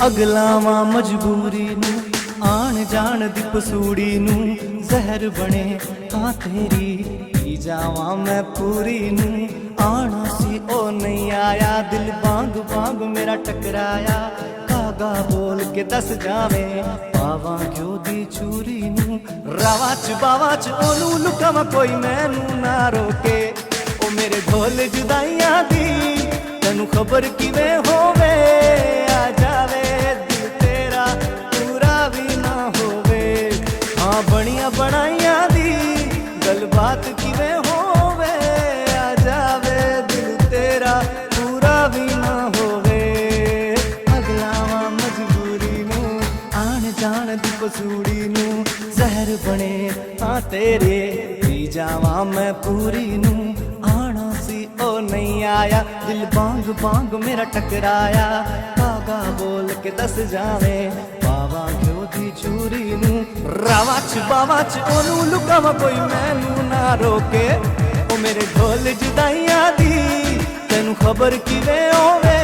ਅਗਲਾਵਾਂ ਮਜਬੂਰੀ ਨੂੰ ਆਣ ਜਾਣ ਦੀ ਪਸੂੜੀ ਨੂੰ ਜ਼ਹਿਰ ਬਣੇ ਹਾਂ ਤੇਰੀ ਪੀ ਜਾਵਾਂ ਮੈਂ ਪੂਰੀ ਨੂੰ ਆਣਾ ਸੀ ਉਹ ਨਹੀਂ ਆਇਆ ਦਿਲ ਵਾਂਗ ਵਾਂਗ ਮੇਰਾ ਟਕਰਾਇਆ ਕਾਗਾ ਬੋਲ ਕੇ ਦੱਸ ਜਾਵੇਂ ਪਾਵਾਂ ਘਿਓ ਦੀ ਚੂਰੀ ਨੂੰ ਰਾਵਾਂ ਚ ਬਾਵਾਂ ਚ ਉਹਨੂੰ ਲੁਕਾਵਾਂ ਕੋਈ ਮੈਨੂੰ ਨਾ ਰੋਕੇ ਉਹ ਮੇਰੇ ਢੋਲ ਜੁਦਾਈਆਂ ਦੀ ਤੈਨੂੰ ਖਬਰ ਕਿਵੇਂ ਹੋਵੇ ਆ ਜਾਵੇ ਦਿਲ ਤੇਰਾ ਪੂਰਾ ਵੀ ਨਾ ਹੋਵੇ ਹਾਂ ਬਣੀਆਂ ਬਣਾਈਆਂ ਦੀ ਗੱਲਬਾਤ ਕਿਵੇਂ ਹੋਵੇ ਆ ਜਾਵੇ ਦਿਲ ਤੇਰਾ ਪੂਰਾ ਵੀ ਨਾ ਹੋਵੇ ਅਗਲਾਵਾਂ ਮਜਬੂਰੀ ਨੂੰ ਆਣ ਜਾਣ ਦੀ ਪਸੂੜੀ ਨੂੰ ਜ਼ਹਿਰ ਬਣੇ ਹਾਂ ਤੇਰੇ ਪੀ ਜਾਵਾਂ ਮੈਂ ਪੂਰੀ ਨੂੰ ਆਣਾ ਸੀ ਉਹ ਨਹੀਂ ਆਇਆ ਦਿਲ ਬਾਂਗ ਬਾਂਗ ਮੇਰਾ ਟਕਰਾਇਆ ਕਾਗਾ ਬੋਲ ਕੇ ਦੱਸ ਜਾਵੇਂ ਪਾਵਾਂ ਘਿਓ ਦੀ ਚੂਰੀ ਨੂੰ ਰਾਵਾਂ ਚ ਬਾਵਾਂ ਚ ਉਹਨੂੰ ਲੁਕਾਵਾਂ ਕੋਈ ਮੈਨੂੰ ਨਾ ਰੋਕੇ ਉਹ ਮੇਰੇ ਢੋਲ ਜੁਦਾਈਆਂ ਦੀ ਤੈਨੂੰ ਖਬਰ ਕਿਵੇਂ ਹੋਵੇ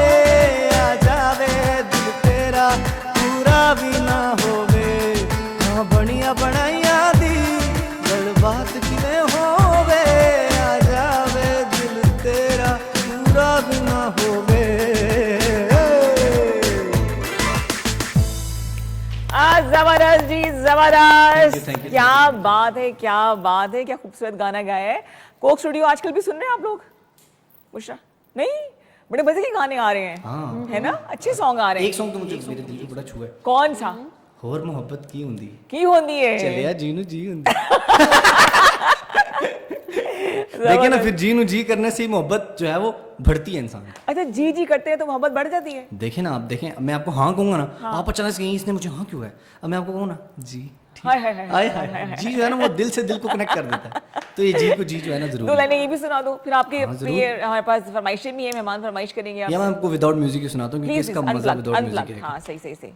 ਆ ਜਾਵੇ ਦਿਲ ਤੇਰਾ ਪੂਰਾ ਵੀ ਨਾ ਹੋਵੇ ਹਾਂ ਬਣੀਆਂ ਬਣਾਈਆਂ ਦੀ ਗੱਲਬਾਤ ਕਿਵੇਂ ਹੋਵੇ ਆ ਜਾਵੇ ਦਿਲ ਤੇਰਾ ਪੂਰਾ ਵੀ ਨਾ ਹੋਵੇ जबरदस्त, क्या बात है, क्या बात है, क्या खूबसूरत गाना गाया है। कोक स्टूडियो आजकल भी सुन रहे हैं आप लोग? बुशरा नहीं, बड़े मजे के गाने आ रहे हैं, है ना, अच्छे सॉन्ग आ रहे हैं। एक सॉन्ग तो मुझे मेरे दिल को बड़ा छुआ है। कौन सा? होर मोहब्बत की हुंदी की होती है? चलिया जीनू जी हुंदी। देखिए ना, फिर जीनू जी करने से ही मोहब्बत जो है वो बढ़ती है इंसान। अच्छा, जी जी करते हैं तो मोहब्बत बढ़ जाती है। देखिए ना, आप देखें, मैं आपको हाँ कहूंगा ना, आप अचानक से इसने मुझे हाँ क्यों है, अब मैं आपको कहूँ ना जी, हाय हाय हाय हाय हाय, जी जो है ना वो दिल से दिल को कनेक्ट कर देता है। तो ये जी को जी जो है ना दो जरूर। लाइनें ये भी सुना दो, फिर आपके हाँ, जरूर। ये हमारे पास फरमाइशें भी है, मेहमान फरमाइश करेंगे या मैं आपको विदाउट म्यूजिक ही सुनाता हूँ, क्योंकि इसका मजा विदाउट म्यूजिक है। हाँ सही सही सही।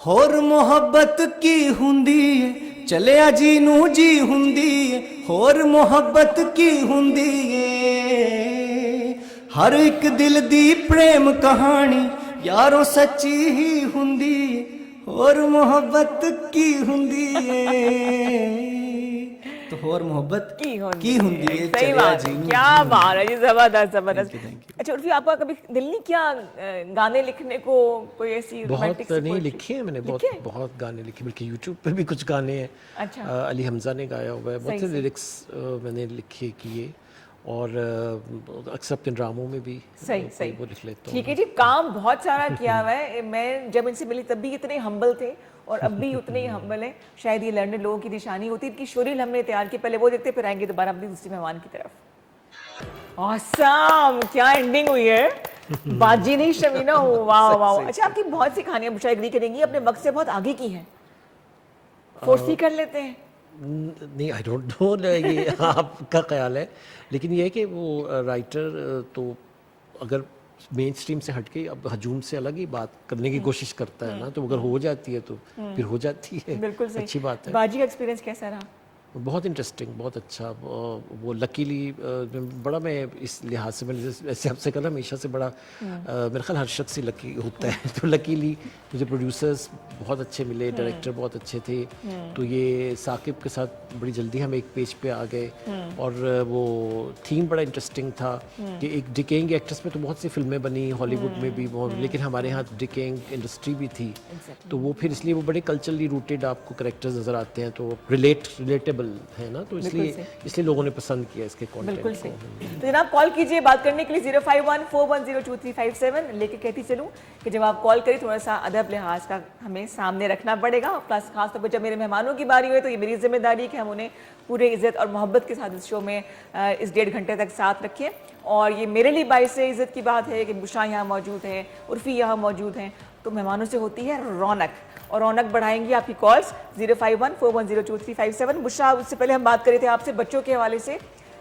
होर मोहब्बत की हुंदी है, चलिया जीनू जी हुंदी है, होर मोहब्बत की हुंदी है, हर एक दिल दी प्रेम कहानी यारों सच्ची ही हुंदी है, होर मोहब्बत की हुंदी है। तो होर मोहब्बत की हुंदी है, सही चलिया बात है, जीनू क्या बात है, ये जबरदस्त जबरदस्त। Thank you. अच्छा उर्फी, आपका कभी दिल नहीं किया गाने लिखने को, कोई ऐसी बहुत रोमांटिक नहीं लिखे हैं मैंने, बहुत बहुत गाने लिखे, बल्कि यूट्यूब पे भी कुछ गाने हैं। अच्छा। अली हमजा ने गाया हुआ है, बहुत से लिरिक्स मैंने लिखे किए, और अक्सर अपने ड्रामों में भी सही सही वो लिख लेता हूँ। ठीक है जी, काम बहुत सारा किया हुआ है। मैं जब इनसे मिली तब भी इतने हम्बल थे और अब भी उतने ही हम्बल हैं। शायद ये लड़ने लोगों की निशानी होती है। इनकी शोरील हमने तैयार की, पहले वो देखते फिर आएंगे दोबारा अपनी दूसरी मेहमान की तरफ। ऑसम, क्या एंडिंग हुई है। बाजी नहीं शमीना हो, वाह वाह। अच्छा, आपकी बहुत सी कहानियां बुशरा एग्री करेंगी, अपने वक्त से बहुत आगे की हैं। फोर्सी कर लेते हैं? नहीं, आई डोंट नो, ये आपका ख्याल है, लेकिन ये है कि वो राइटर तो अगर मेन स्ट्रीम से हटके अब हजूम से अलग ही बात करने की कोशिश करता है ना, तो अगर हो जाती है तो फिर हो जाती है। बिल्कुल सही, अच्छी बात है। बाजी का एक्सपीरियंस कैसा रहा? बहुत इंटरेस्टिंग, बहुत अच्छा। वो लकीली बड़ा, मैं इस लिहाज से, मैंने जैसे आपसे कहा हमेशा से बड़ा मेरे ख्याल हर शख्स ही लकी होता है। तो लकीली मुझे प्रोड्यूसर्स बहुत अच्छे मिले, डायरेक्टर बहुत अच्छे थे, तो ये साकिब के साथ बड़ी जल्दी हम एक पेज पे आ गए। और वो थीम बड़ा इंटरेस्टिंग था कि एक डिकेइंग एक्ट्रेस में तो बहुत सी फिल्में बनी हॉलीवुड में भी, लेकिन हमारे यहाँ डिकेइंग इंडस्ट्री भी थी, तो वो फिर इसलिए वो बड़े कल्चरली रूटेड आपको कैरेक्टर्स नज़र आते हैं, तो रिलेटेबल है ना, तो इसलिए लोगों ने पसंद किया इसके कंटेंट बिल्कुल सही। तो जनाब कॉल कीजिए बात करने के लिए 05141023357। लेके कहती चलूं कि जब आप कॉल करें थोड़ा सा अदब लिहाज का हमें सामने रखना पड़ेगा, प्लस खास तौर पर जब मेरे मेहमानों की बारी हुई तो ये मेरी जिम्मेदारी है कि हम उन्हें पूरे इज्जत और मोहब्बत के साथ इस शो में इस 1.5 घंटे तक साथ रखें। और ये मेरे लिए बाइस से इज्जत की बात है कि बुशरा यहाँ मौजूद है, उर्फी यहाँ मौजूद हैं, तो मेहमानों से होती है रौनक, और रौनक बढ़ाएंगी आपकी कॉल्स 05141023357। बुशरा, उससे पहले हम बात कर रहे थे आपसे बच्चों के हवाले से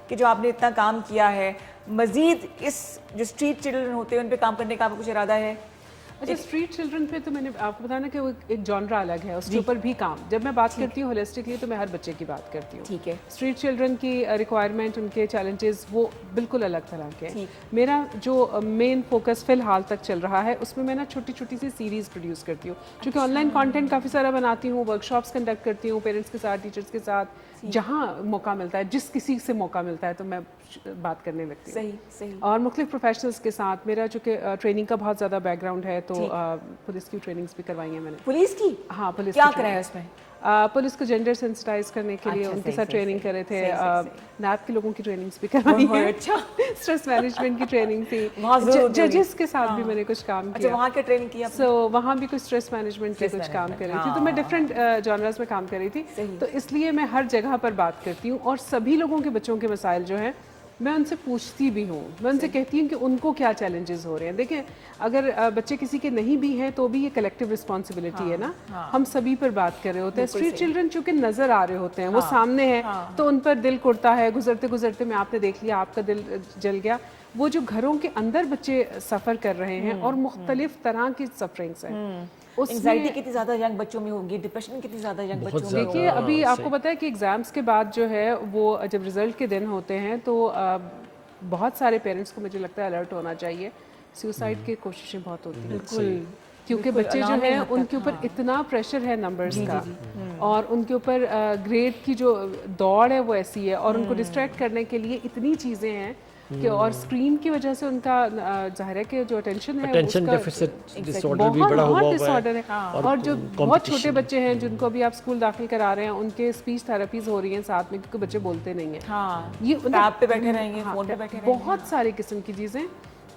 कि जो आपने इतना काम किया है, मजीद इस जो स्ट्रीट चिल्ड्रन होते हैं उन पे काम करने का आपका कुछ इरादा है? अच्छा, स्ट्रीट चिल्ड्रन पे तो मैंने आपको बताया ना कि वो एक जॉनरा अलग है, उसके ऊपर भी काम। जब मैं बात करती हूँ होलिस्टिकली तो मैं हर बच्चे की बात करती हूँ। ठीक है। स्ट्रीट चिल्ड्रन की रिक्वायरमेंट, उनके चैलेंजेस वो बिल्कुल अलग तरह के हैं। मेरा जो मेन फोकस फिलहाल तक चल रहा है उसमें मैं ना छोटी छोटी सी सीरीज़ प्रोड्यूस करती हूँ, क्योंकि ऑनलाइन कंटेंट काफ़ी सारा बनाती हूँ, वर्कशॉप्स कंडक्ट करती हूँ पेरेंट्स के साथ, टीचर्स के साथ, जहाँ मौका मिलता है, जिस किसी से मौका मिलता है तो मैं बात करने लगती हूँ। सही सही। और मुख्तलिफ प्रोफेशनल्स के साथ, मेरा चूँकि ट्रेनिंग का बहुत ज़्यादा बैकग्राउंड है, तो पुलिस की ट्रेनिंग्स भी करवाई है मैंने। पुलिस की? हाँ, पुलिस क्या की कराया उसमें? पुलिस को जेंडर सेंसिटाइज करने के लिए अच्छा, उनके सही, साथ सही, ट्रेनिंग सही, करे थे। सही। नैब के लोगों की ट्रेनिंग्स भी करवाई है। अच्छा। स्ट्रेस मैनेजमेंट की ट्रेनिंग थी, वहाँ जरूर होगी। जजेस के साथ भी मैंने कुछ काम अच्छा, किया। वहाँ क्या ट्रेनिंग किया? सो वहाँ भी कुछ स्ट्रेस मैनेजमेंट के कुछ काम कर रही थी, तो मैं डिफरेंट जॉनर्स में काम कर रही थी, तो इसलिए मैं हर जगह पर बात करती हूँ और सभी लोगों के बच्चों के मसाइल जो हैं मैं उनसे पूछती भी हूँ, मैं उनसे कहती हूँ कि उनको क्या चैलेंजेस हो रहे हैं। देखें, अगर बच्चे किसी के नहीं भी हैं तो भी ये कलेक्टिव रिस्पॉन्सिबिलिटी है ना, हम सभी पर बात कर रहे होते हैं। स्ट्रीट चिल्ड्रन चूंकि नजर आ रहे होते हैं, वो सामने हैं, तो उन पर दिल कुड़ता है। गुजरते गुजरते में आपने देख लिया, आपका दिल जल गया। वो जो घरों के अंदर बच्चे सफ़र कर रहे हैं और मुख्तलिफ तरह की सफरिंग्स हैं, एंग्जाइटी कितनी ज़्यादा यंग बच्चों में होगी, डिप्रेशन कितनी ज़्यादा यंग बच्चों में होगी। देखिए, अभी आपको पता है कि एग्ज़ाम्स के बाद जो है वो जब रिज़ल्ट के दिन होते हैं तो बहुत सारे पेरेंट्स को मुझे लगता है अलर्ट होना चाहिए। सुसाइड की कोशिशें बहुत होती हैं, बिल्कुल, क्योंकि बच्चे जो हैं उनके ऊपर इतना प्रेशर है नंबर्स का, और उनके ऊपर ग्रेड की जो दौड़ है वो ऐसी है, और उनको डिस्ट्रैक्ट करने के लिए इतनी चीज़ें हैं। कि और स्क्रीन की वजह से उनका जाहिर है कि जो अटेंशन है अटेंशन उसका डेफिसिट डिसऑर्डर भी बड़ा हुआ बहुत हुआ डिसऑर्डर है। है। और जो बहुत छोटे बच्चे हैं जिनको अभी आप स्कूल दाखिल करा रहे हैं, उनके स्पीच थेरेपीज हो रही हैं साथ में, क्योंकि बच्चे बोलते नहीं हैं। हाँ, ये टैब पे बैठे रहेंगे, फोन पे बैठे रहेंगे, बहुत सारी किस्म की चीज़ें।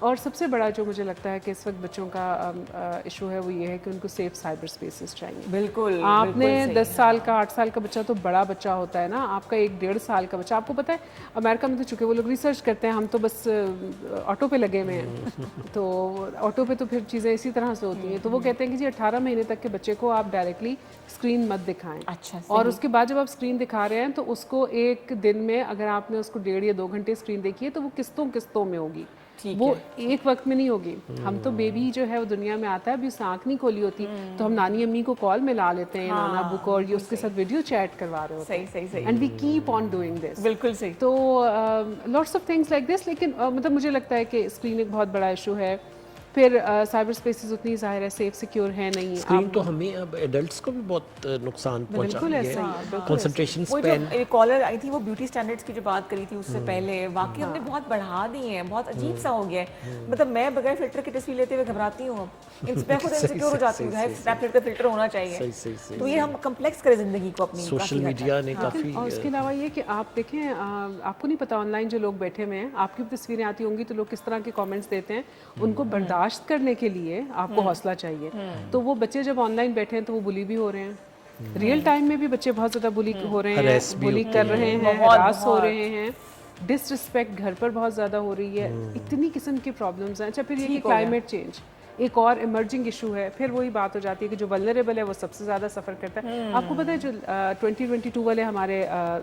और सबसे बड़ा जो मुझे लगता है कि इस वक्त बच्चों का इशू है वो ये है कि उनको सेफ साइबर स्पेसेस चाहिए। बिल्कुल आपने बिल्कुल सही 10 साल का 8 साल का बच्चा तो बड़ा बच्चा होता है ना, आपका 1-1.5 साल का बच्चा, आपको पता है अमेरिका में तो चूंकि वो लोग रिसर्च करते हैं, हम तो बस ऑटो पे लगे हुए हैं तो ऑटो पे तो फिर चीज़ें इसी तरह से होती हैं। तो वो कहते हैं कि जी 18 महीने तक के बच्चे को आप डायरेक्टली स्क्रीन मत दिखाएं। अच्छा, और उसके बाद जब आप स्क्रीन दिखा रहे हैं तो उसको एक दिन में अगर आपने उसको 1.5 या 2 घंटे स्क्रीन देखी है तो वो किस्तों में होगी, वो एक वक्त में नहीं होगी। हम तो बेबी जो है वो दुनिया में आता है, अभी उसने आँख नहीं खोली होती तो हम नानी अम्मी को कॉल मिला लेते हैं, नाना बुक, और ये उसके साथ वीडियो चैट करवा रहे होते हैं। सही and we keep on doing this. बिल्कुल सही। तो lots of things like this. लेकिन मतलब मुझे लगता है कि स्क्रीन एक बहुत बड़ा इशू है। फिर साइबर स्पेसेस उतनी ज़ाहिर है सेफ सिक्योर है नहीं। स्क्रीन तो हमें अब एडल्ट्स को भी बहुत नुकसान पहुंचा बिल्कुल रही ऐसा है। ही, कंसंट्रेशन वो स्पैन जो कॉलर आई थी वो ब्यूटी स्टैंडर्ड्स की जो बात करी थी उससे पहले, वाकई हमने बहुत बढ़ा दी है, बहुत अजीब सा हो गया है। मतलब मैं बगैर फिल्टर की तस्वीर लेते हुए घबराती हूँ, इंस्पेक्ट खुद इनसिक्योर हो जाती हूँ। स्नैपचैट पे फिल्टर होना चाहिए। सही तो ये हम कम्प्लेक्स करें जिंदगी को अपनी। सोशल मीडिया ने काफ़ी और उसके अलावा ये कि आप देखें, आपको नहीं पता ऑनलाइन जो लोग बैठे हुए हैं, आपकी भी तस्वीरें आती होंगी तो लोग किस तरह के कमेंट्स देते हैं, उनको बर्दाश्त करने के लिए आपको हौसला चाहिए। तो वो बच्चे जब ऑनलाइन बैठे हैं तो वो बुली भी हो रहे हैं, रियल टाइम में भी बच्चे बहुत ज़्यादा बुली हो रहे हैं, बुली कर रहे हैं, हरास हो रहे हैं, डिसरिस्पेक्ट घर पर बहुत ज़्यादा हो रही है, इतनी किस्म की प्रॉब्लम्स हैं। अच्छा, फिर ये कि क्लाइमेट चेंज एक और इमर्जिंग इशू है। फिर वही बात हो जाती है कि जो वल्नरेबल है वो सबसे ज़्यादा सफ़र करता है। आपको पता है जो 2022 वाले हमारे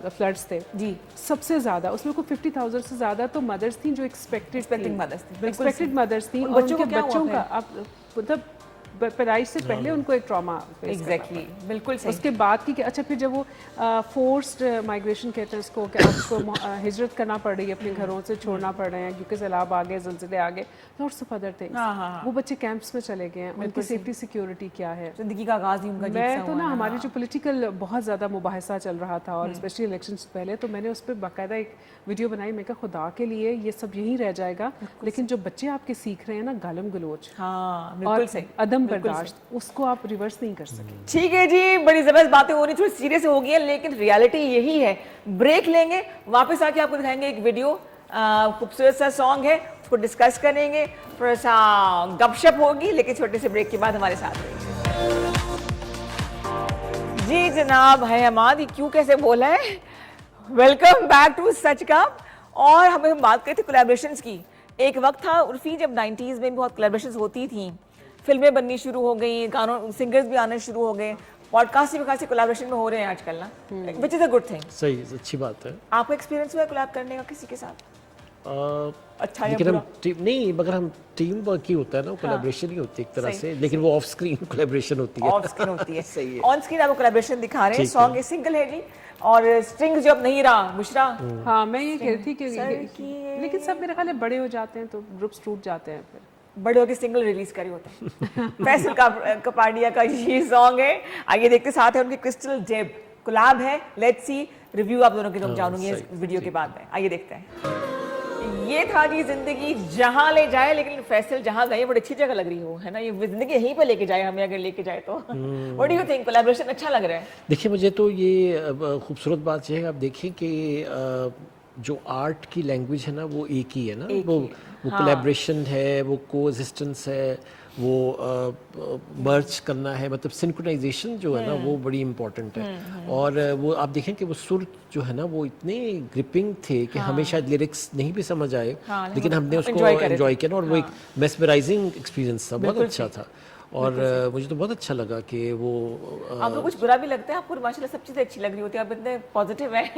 फ्लड्स थे जी, सबसे ज़्यादा उसमें को 50,000 से ज़्यादा तो मदर्स थी जो एक्सपेक्टेड मदर्स थी, और उनके बच्चों का अब मतलब पैदाइश से पहले उनको एक ट्रॉमा एग्जैक्टली बिल्कुल सही। उसके बाद की अच्छा, फिर जब वो फोर्स्ड माइग्रेशन कहते हैं उसको, कि आपको हिजरत करना पड़ रही है, अपने घरों से छोड़ना पड़ रहे हैं क्योंकि सैलाब आ गए, ज़लज़ले आ गए, लॉट्स ऑफ अदर थिंग्स। वो बच्चे कैंप्स में चले गए हैं, उनकी सेफ्टी सिक्योरिटी क्या है, जिंदगी का आगाज ही उनका। मैं तो ना हमारी जो पॉलिटिकल बहुत ज़्यादा मुबाहिसा चल रहा था और स्पेशली इलेक्शन से पहले, तो मैंने उस पर बाकायदा एक वीडियो बनाई। मैं कहा खुदा के लिए ये सब यहीं रह जाएगा, लेकिन जो बच्चे आपके सीख रहे हैं ना गालम गलोच और अदम बर्दाश्त, उसको आप रिवर्स नहीं कर सके। ठीक है जी, बड़ी जबरदस्त बातें हो रही, थोड़ी सीरियस हो गई है, लेकिन रियलिटी यही है। ब्रेक लेंगे, वापस आके आपको दिखाएंगे एक वीडियो, खूबसूरत सा सॉन्ग है, उसको डिस्कस करेंगे, थोड़ा सा गपशप होगी, लेकिन छोटे से ब्रेक के बाद हमारे साथ रहिए। जी जनाब, है हमाद, क्यों कैसे बोला है। वेलकम बैक टू सच का। और हम बात करते थे कोलैबोरेशंस की। एक वक्त था उर्फी जब 90s में बहुत कोलैबोरेशंस होती थी, फिल्में बननी शुरू हो गई, गानों सिंगर्स भी आने शुरू हो गए, पॉडकास्ट भी खासी कोलैबोरेशन में हो रहे हैं आजकल ना, which is a good thing. सही, अच्छी बात है। आपको एक्सपीरियंस हुआ कोलैब करने का किसी के साथ? अच्छा या लेकिन बुरा? हम टीम नहीं, मगर हम टीम वर्क ही होता है ना, कोलैबोरेशन ही होती है एक तरह से, लेकिन वो ऑफ स्क्रीन कोलैबोरेशन होती है। ऑफ स्क्रीन होती है। सही है। ऑन स्क्रीन आपको कोलैबोरेशन दिखा रहे हैं, सॉन्ग है, सिंगल है जी, और स्ट्रिंग्स जो अब नहीं रहा, बुशरा। हाँ, मैं ये कह रही थी कि लेकिन सब मेरे ख्याल है बड़े हो जाते हैं तो ग्रुप्स टूट जाते हैं, फिर बड़े होकर सिंगल रिलीज करी होता है। फैसल कपाडिया का ये सॉन्ग है, आइए देखते, साथ है उनके क्रिस्टल जेब, कोलैब है, लेट्स सी, रिव्यू आप दोनों की तुम जानूंगी इस वीडियो के बाद में। आइए देखते हैं। ये था जी जिंदगी जहां ले जाए, लेकिन फैसल जहां गए बड़ी अच्छी जगह लग रही हो, है ना, ये जिंदगी यहीं पे लेके जाए, हमें अगर लेके जाए तो। What do you think, collaboration अच्छा लग रहा है? देखिए, मुझे तो ये खूबसूरत बात ये है, आप देखें कि जो आर्ट की लैंग्वेज है ना वो एक ही है ना, वो कोलैबोरेशन है, वो कोएक्सिस्टेंस है, वो मर्ज करना है, मतलब सिंक्रोनाइजेशन जो है ना वो बड़ी इंपॉर्टेंट है। और वो आप देखें कि वो सुर जो है ना वो इतने ग्रिपिंग थे कि हमें शायद लिरिक्स नहीं भी समझ आए, लेकिन हमने उसको एंजॉय किया ना, और वो एक मेस्मराइजिंग एक्सपीरियंस था, बहुत अच्छा था। और मुझे तो बहुत अच्छा लगा कि वो आपको कुछ बुरा भी लगता है? आपको माशाल्लाह सब चीज़ें अच्छी लग रही होती है, आप इतने पॉजिटिव हैं।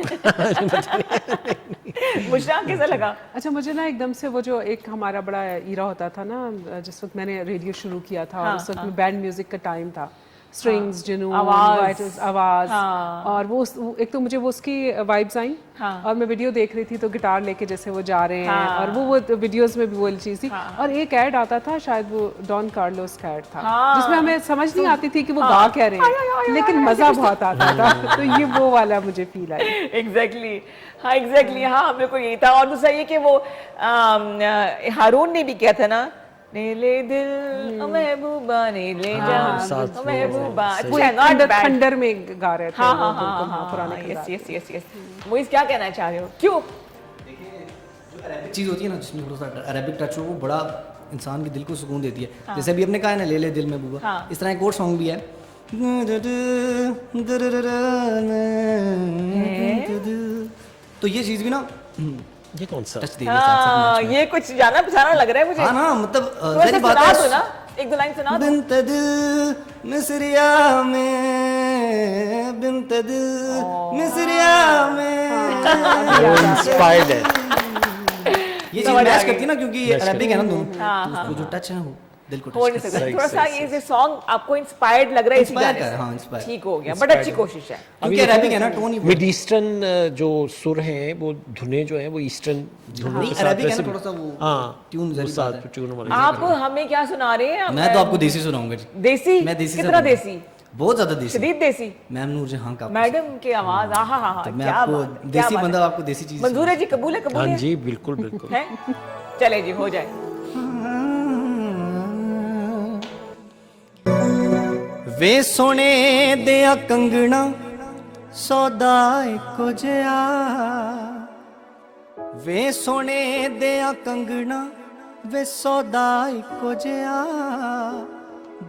मुझे कैसा लगा? अच्छा, मुझे ना एकदम से वो जो एक हमारा बड़ा ईरा होता था ना, जिस वक्त मैंने रेडियो शुरू किया था और उस वक्त में बैंड म्यूजिक का टाइम था, स्ट्रिंग्स, जुनून, आवाज़। आवाज, हाँ। और वो एक तो मुझे वो उसकी वाइब्स आई, हाँ। और मैं वीडियो देख रही थी तो गिटार लेके जैसे वो जा रहे हैं, हाँ। और वो वीडियोस में भी वो चीज़ थी। और एक ऐड आता था, शायद वो डॉन कार्लोस का ऐड था, जिसमें हमें समझ नहीं आती थी कि वो गा क्या रहे हैं, लेकिन मजा बहुत आता था। तो ये वो वाला मुझे फील आई। एग्जैक्टली हाँ, एग्जैक्टली हाँ, मेरे को यही था। और दूसरा ये कि वो हारून ने भी किया था ना, नीले दिल ओ महबूबा नीले जान ओ महबूबा। वो अच्छा, not bad। खंडर में गा रहे थे हाँ वो, हाँ बिल्कुल, हाँ पुराने हाँ, किरदार। Yes yes yes yes. Moiz क्या कहना चाह रहे हो, क्यों? अरेबिक चीज़ होती है ना, जिसमें थोड़ा सा अरेबिक टच हो, वो बड़ा इंसान के दिल को सुकून देती है। जैसे अभी आपने कहा है ना, ले ले दिल में बूबा, इस तरह एक और सॉन्ग भी है, तो ये चीज़ भी ना ये कौन सा? टच देगी हाँ, ये कुछ जाना पछाना लग रहा है मुझे। हाँ ना, मतलब तो ज़ाहिर ऐसे बात सुना है, दो ना, एक दो लाइन सुना दो। बिन्त दिल मिसरिया में, बिन्त दिल मिसरिया में। इंस्पायर्ड है। ये चीज मैच करती है ना, क्योंकि ये अरबिक है ना दोनों, तो उसको जो टच है वो दिल को हो नहीं टच सकता। करता है। थोड़ा सा ये सॉन्ग आपको इंस्पायर्ड लग रहा है इसी Inspired गाने है, से। हाँ, inspired। ठीक हो गया, बट अच्छी कोशिश है। क्योंकि अरबिक है ना, टोन ही मिड ईस्टर्न जो सुर हैं, वो धुनें जो हैं वो ईस्टर्न धुनों के साथ अरबिक है वैसे ना, थोड़ा सा वो हाँ ट्यून वो जरी साथ बात है। ट्यून वाले। आप हमें क्या सुना रहे हैं? मैं तो आपको देसी सुनाऊंगा जी। देसी? मैं देसी से कितना बोलूंगा। देसी? बहुत ज्यादा देसी। शदीद देसी? मैम नूर जहां का मैडम की आवाज, आहा हा हा, तो मैं क्या आपको बात है, क्या देसी बात है। बंदा आपको देसी चीज मंजूर है जी, कबूल है, कबूल हाँ है? जी, बिल्कुल बिल्कुल। हैं? चले जी, हो जाए। वे सोने दिया कंगना सौदा एको जिया, वे सोने दिया कंगना वे सौदा एको जिया,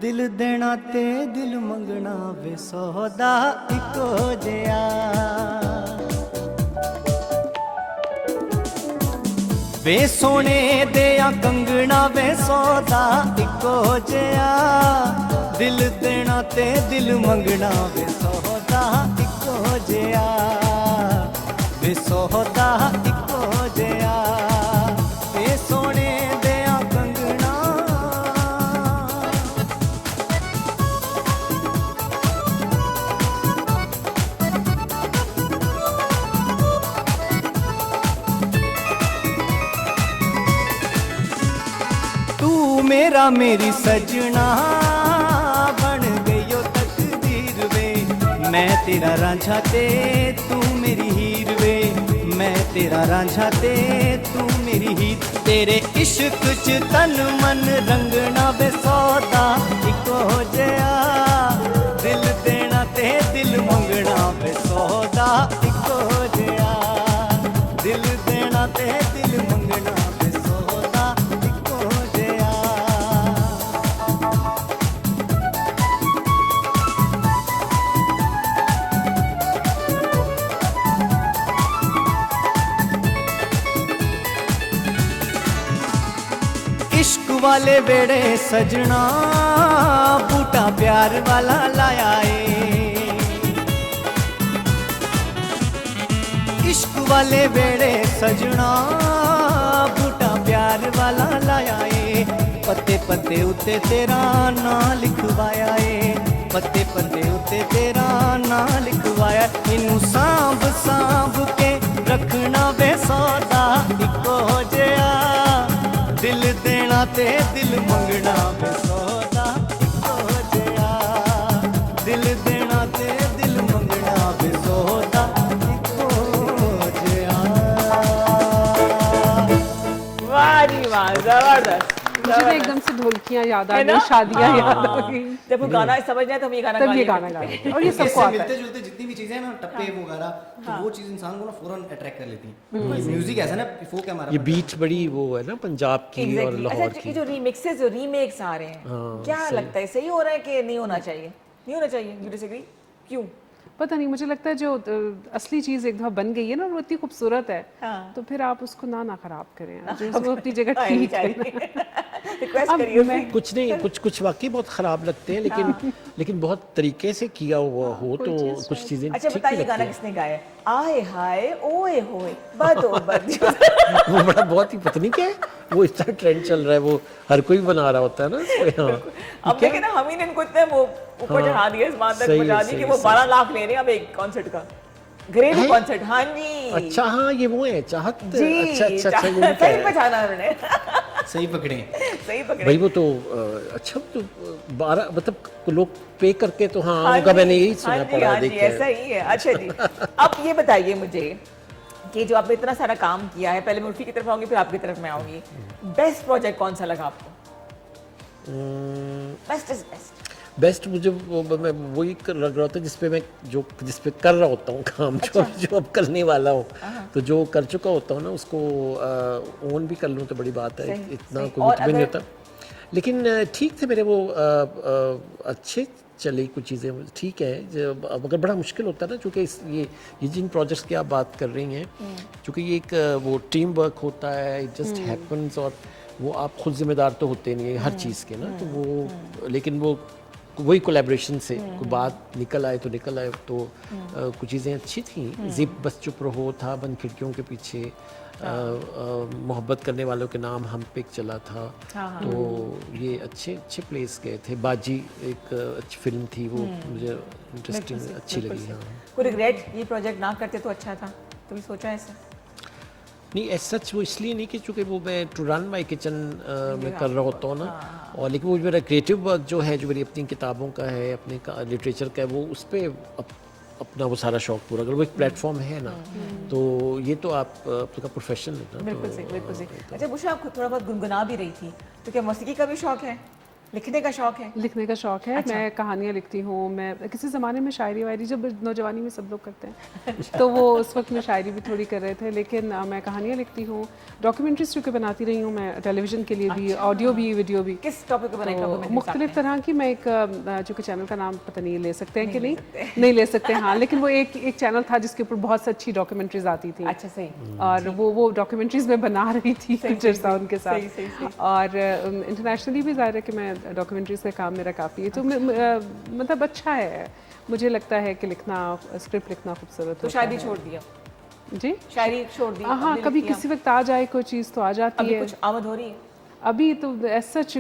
दिल देना ते दिल मंगना वे सौदा एको जिया। वे सोने दिया कंगना वे सौदा इको जिया, दिल देना ते दिल मंगना वे सौदा इको जिया, वे सौदा इको जिया। वे सोने दिया कंगना तू मेरा मेरी सजना बन गई ओ तकदीर वे, मैं तेरा रांझा ते तू मेरी हीर वे, मैं तेरा रांझा ते तू मेरी हीर। तेरे इश्क च तन मन रंगना वे सौदा इको जिया, दिल देना ते दिल मंगना वे सौदा इको जिया, दिल देना ते दिल मंगना वे सौदा इको जिया। इश्क वाले बेड़े सजना बूटा प्यार वाला लाया ए, इश्क वाले बेड़े सजना बूटा प्यार वाला लाया ए, पत्ते पत्ते उत्ते तेरा नाम लिखवाया ए, पत्ते पत्ते उत्ते तेरा नाम लिखवाया। इनू सांभ सांभ के रखना वे सौदा इको जिया, दिल देना ते दिल मंगना वे सौदा इको जिया, दिल देना ते दिल मंगना वे सौदा इको जिया। वाह जी वाह, जबरदस्त। मुझे ना एकदम से ढोलकियां याद आ है ना? गई, शादियां याद आ हाँ। गई, जब वो गाना समझना है तो हम ये गाना तब गा ये लिया गाना करते गा, और ये सबको इससे आता मिलते है। जुलते जितनी भी चीजें हैं ना, टप्पे वगैरह, तो वो चीज इंसान को ना फौरन अट्रैक्ट कर लेती है। म्यूजिक ऐसा ना, फोक है हमारा। ये बीट बड़ी वो है ना पंजाब की और Exactly. लाहौर अच्छा, ये की। जो रीमिक्सेस जो रीमेक्स आ रहे हैं, क्या लगता है सही हो रहा है कि नहीं होना चाहिए? नहीं होना चाहिए, यू डिसएग्री? क्यों? पता नहीं, मुझे लगता है जो असली चीज एक दफा बन गई है ना, वो इतनी खूबसूरत है, हाँ। तो फिर आप उसको ना खराब करें, जो उसको अपनी जगह आनी ठीक चाहिए। है। रिक्वेस्ट करिए उससे। कुछ नहीं, कुछ वाकई बहुत खराब लगते हैं, लेकिन बहुत तरीके से किया हुआ हो तो कुछ चीजें अच्छा ठीक भी बताइए लगती गाना हैं। किसने गाया है? आए हाय ओए होए बदो बद। वो बड़ा बहुत ही पता नहीं क्या है, वो इस तरह ट्रेंड चल रहा है, वो हर कोई बना रहा होता है ना इसमें। हाँ अब देखिए ना, हम ही ने इनको इतने वो ऊपर चढ़ा दिया, इस बात तक सही है, पहुंचा दी सही कि है, वो सही। 12 लाख ले रहे हैं अब एक कॉन्सर्ट का, घरेलू हैं? कॉन्सर्ट। हाँ जी अच्छा, हाँ ये वो है चाहत। जी, अच्छा ये भी सही क्या है? पहचाना उन्होंने। सही पकड़े। सही पकड़े। भाई वो तो अच्छा, तो 12 मतलब लोग पे करके तो हाँ, हाँ उनका जी, मैंने यही हाँ सुना जी, पड़ा हाँ जी, देखा ऐसा है। ही है। अच्छा जी, अब ये बताइए मुझे कि जो आपने इतना सारा काम किया है, पहले मैं उर्फी की तरफ आऊंगी फिर आपकी तरफ मैं आऊंगी, बेस्ट प्रोजेक्ट कौन सा लगा आपको? Best is best. बेस्ट मुझे मैं वही लग रहा होता है जिस पे कर रहा होता हूँ काम, जो अब करने वाला हूँ, तो जो कर चुका होता हूँ ना उसको ओन भी कर लूँ तो बड़ी बात है। सही, इतना सही। कोई और मुतमिन नहीं अगर- होता, लेकिन ठीक थे मेरे वो अच्छे चली कुछ चीज़ें ठीक है। मगर बड़ा मुश्किल होता है ना, चूँकि ये जिन प्रोजेक्ट्स की आप बात कर रही हैं, चूँकि ये एक वो टीम वर्क होता है, इट जस्ट हैपन्स, और वो आप खुद जिम्मेदार तो होते नहीं है हर चीज़ के ना, तो वो लेकिन वो वही कोलैबोरेशन से कोई बात निकल आए तो कुछ चीज़ें अच्छी थी। जिप बस चुप रहो था, बंद खिड़कियों के पीछे, मोहब्बत करने वालों के नाम हम पे चला था, तो ये अच्छे प्लेस गए थे। बाजी एक अच्छी फिल्म थी, वो मुझे इंटरेस्टिंग अच्छी लगी। हाँ, कोई रिग्रेट ये प्रोजेक्ट ना करते तो अच्छा था, कभी सोचा ऐसा? नहीं एज सच वो इसलिए नहीं कि चूँकि वो मैं टू रन माई किचन में कर रहा होता हूँ ना, और लेकिन वो मेरा क्रिएटिव वर्क जो है, जो मेरी अपनी किताबों का है, अपने लिटरेचर का है, वो उस पर अपना वो सारा शौक पूरा कर, वो एक प्लेटफॉर्म है ना, तो ये तो आपका प्रोफेशन है ना। बिल्कुल सही, बिल्कुल सही। अच्छा बुशा, आप थोड़ा बहुत गुनगुना भी रही थी, तो क्या मौसीकी का भी शौक है, लिखने का शौक है? लिखने का शौक है। अच्छा। मैं कहानियाँ लिखती हूँ। मैं किसी ज़माने में शायरी वायरी, जब नौजवानी में सब लोग करते हैं, तो वो उस वक्त में शायरी भी थोड़ी कर रहे थे, लेकिन मैं कहानियाँ लिखती हूँ। डॉक्यूमेंट्रीज चूँकि बनाती रही हूँ मैं, टेलीविज़न के लिए भी, ऑडियो भी, वीडियो भी। किस टॉपिक पर बनाई तो डॉक्यूमेंट्री? मुख्तलिफ तरह की, मैं एक चूँकि चैनल का नाम पता नहीं ले सकते हैं कि नहीं ले सकते, हाँ, लेकिन वो एक चैनल था जिसके ऊपर बहुत सी अच्छी डॉक्यूमेंट्रीज आती थी। अच्छा सही। और वो डॉक्यूमेंट्रीज में बना रही थी टीचर्स था उनके सही, सही, साथ। और इंटरनेशनली भी ज़ाहिर है कि मैं डॉक्यूमेंट्रीज का काम मेरा काफ़ी है, तो मतलब अच्छा है। मुझे लगता है कि लिखना, स्क्रिप्ट लिखना खूबसूरत तो होता शायरी है। छोड़ दिया? जी, शायरी छोड़ दी? हाँ, अब कभी लिखती किसी वक्त आ जाए कोई चीज़ तो आ जाती अभी है। कुछ आमद हो रही है? अभी तो सच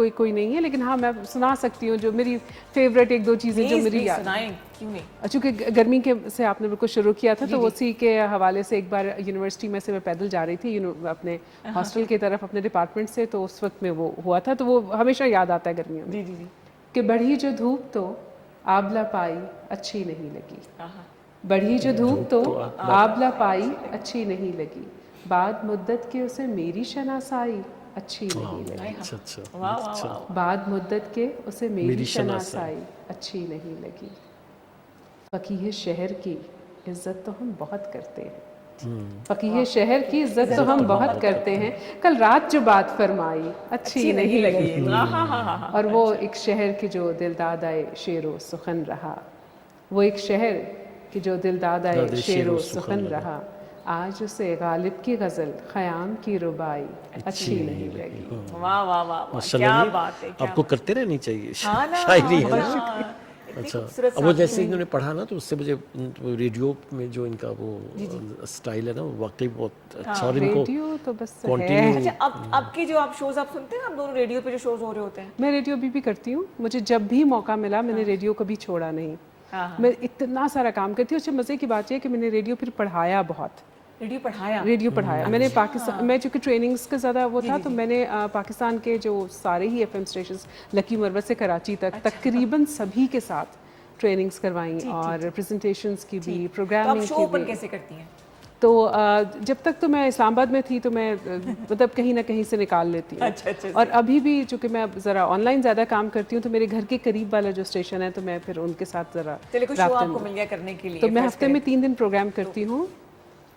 कोई नहीं है, लेकिन हाँ मैं सुना सकती हूँ जो मेरी फेवरेट एक दो चीज़ें जो मेरी याद। सुनाएं, क्यों नहीं? चूँकि गर्मी के से आपने बिल्कुल शुरू किया था, तो उसी के हवाले से एक बार यूनिवर्सिटी में से मैं पैदल जा रही थी अपने हॉस्टल की तरफ, अपने डिपार्टमेंट से, तो उस वक्त में वो हुआ था, तो वो हमेशा याद आता है गर्मियों में। जी जी जी। कि बढ़ी जो धूप तो आबला पाई अच्छी नहीं लगी, बढ़ी जो धूप तो आबला पाई अच्छी नहीं लगी, बाद मुद्दत के उसे मेरी शनासाई अच्छी नहीं लगी, अच्छा वाह वाह वाह। बाद मुद्दत के उसे मेरी मेरी शनासाई अच्छी नहीं लगी। फकीह शहर की इज्जत तो हम बहुत करते हैं, फकीह शहर की इज्जत तो हम बहुत करते हैं, कल रात जो बात फरमाई अच्छी नहीं लगी। हाँ। और वो एक शहर की जो दिलदाद आए शेरो सुखन रहा, वो एक शहर की जो दिलदाद आए शेरो सुखन रहा, आज उसे गालिब की गज़ल ख़याम की रुबाई अच्छी नहीं लगी। वाह वाह वाह वाह, माशाल्लाह, क्या नहीं, बात है, क्या आपको करते रहनी चाहिए हाँ ना, शायरी है ना। हाँ, इतनी अच्छा, खूबसूरत अब वो साथी जैसे हैं। इन्होंने पढ़ा ना, तो उससे मुझे रेडियो में जो इनका वो स्टाइल है ना, वो वाकई बहुत अच्छा, और इनको रेडियो तो बस है। कंटिन्यू। अच्छा, अब आपके जो आप शोज आप सुनते हैं, आप दोनों रेडियो पे जो शोज हो रहे होते हैं? मैं रेडियो अभी भी करती हूँ, मुझे जब भी मौका मिला मैंने रेडियो कभी छोड़ा नहीं। हाँ। मैं इतना सारा काम करती हूँ। अच्छा, मज़े की बात यह है कि मैंने रेडियो फिर पढ़ाया बहुत, रेडियो पढ़ाया? रेडियो पढ़ाया मैंने पाकिस्तान में, चूँकि ट्रेनिंग्स का ज़्यादा वो था, तो मैंने पाकिस्तान के जो सारे ही FM स्टेशंस, लकी मरवत से कराची तक, तकरीबन सभी के साथ ट्रेनिंग्स करवाई, और प्रेजेंटेशंस की भी, तो आप प्रोग्रामिंग शो की ओपन भी। कैसे करती हैं? तो जब तक तो मैं इस्लामाबाद में थी, तो मैं मतलब कहीं ना कहीं से निकाल लेती हूँ। अच्छा। और अभी भी चूँकि मैं ज़रा ऑनलाइन ज़्यादा काम करती हूँ, तो मेरे घर के करीब वाला जो स्टेशन है, तो मैं फिर उनके साथ ज़रा चलिए कुछ शो राब्ते आपको में। मिल गया करने के लिए? तो मैं फर्स्ट हफ्ते में 3 दिन प्रोग्राम करती हूँ,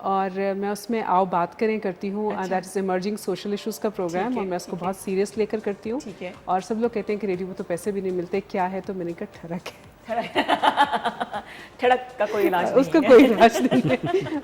और मैं उसमें आओ बात करें करती हूँ, that is emerging social issues का प्रोग्राम, और मैं उसको बहुत सीरियस लेकर करती हूँ। ठीक है। और सब लोग कहते हैं कि रेडियो में तो पैसे भी नहीं मिलते, क्या है, तो मैंने कहा ठहरा के ठड़क का कोई इलाज नहीं उसका कोई इलाज नहीं है,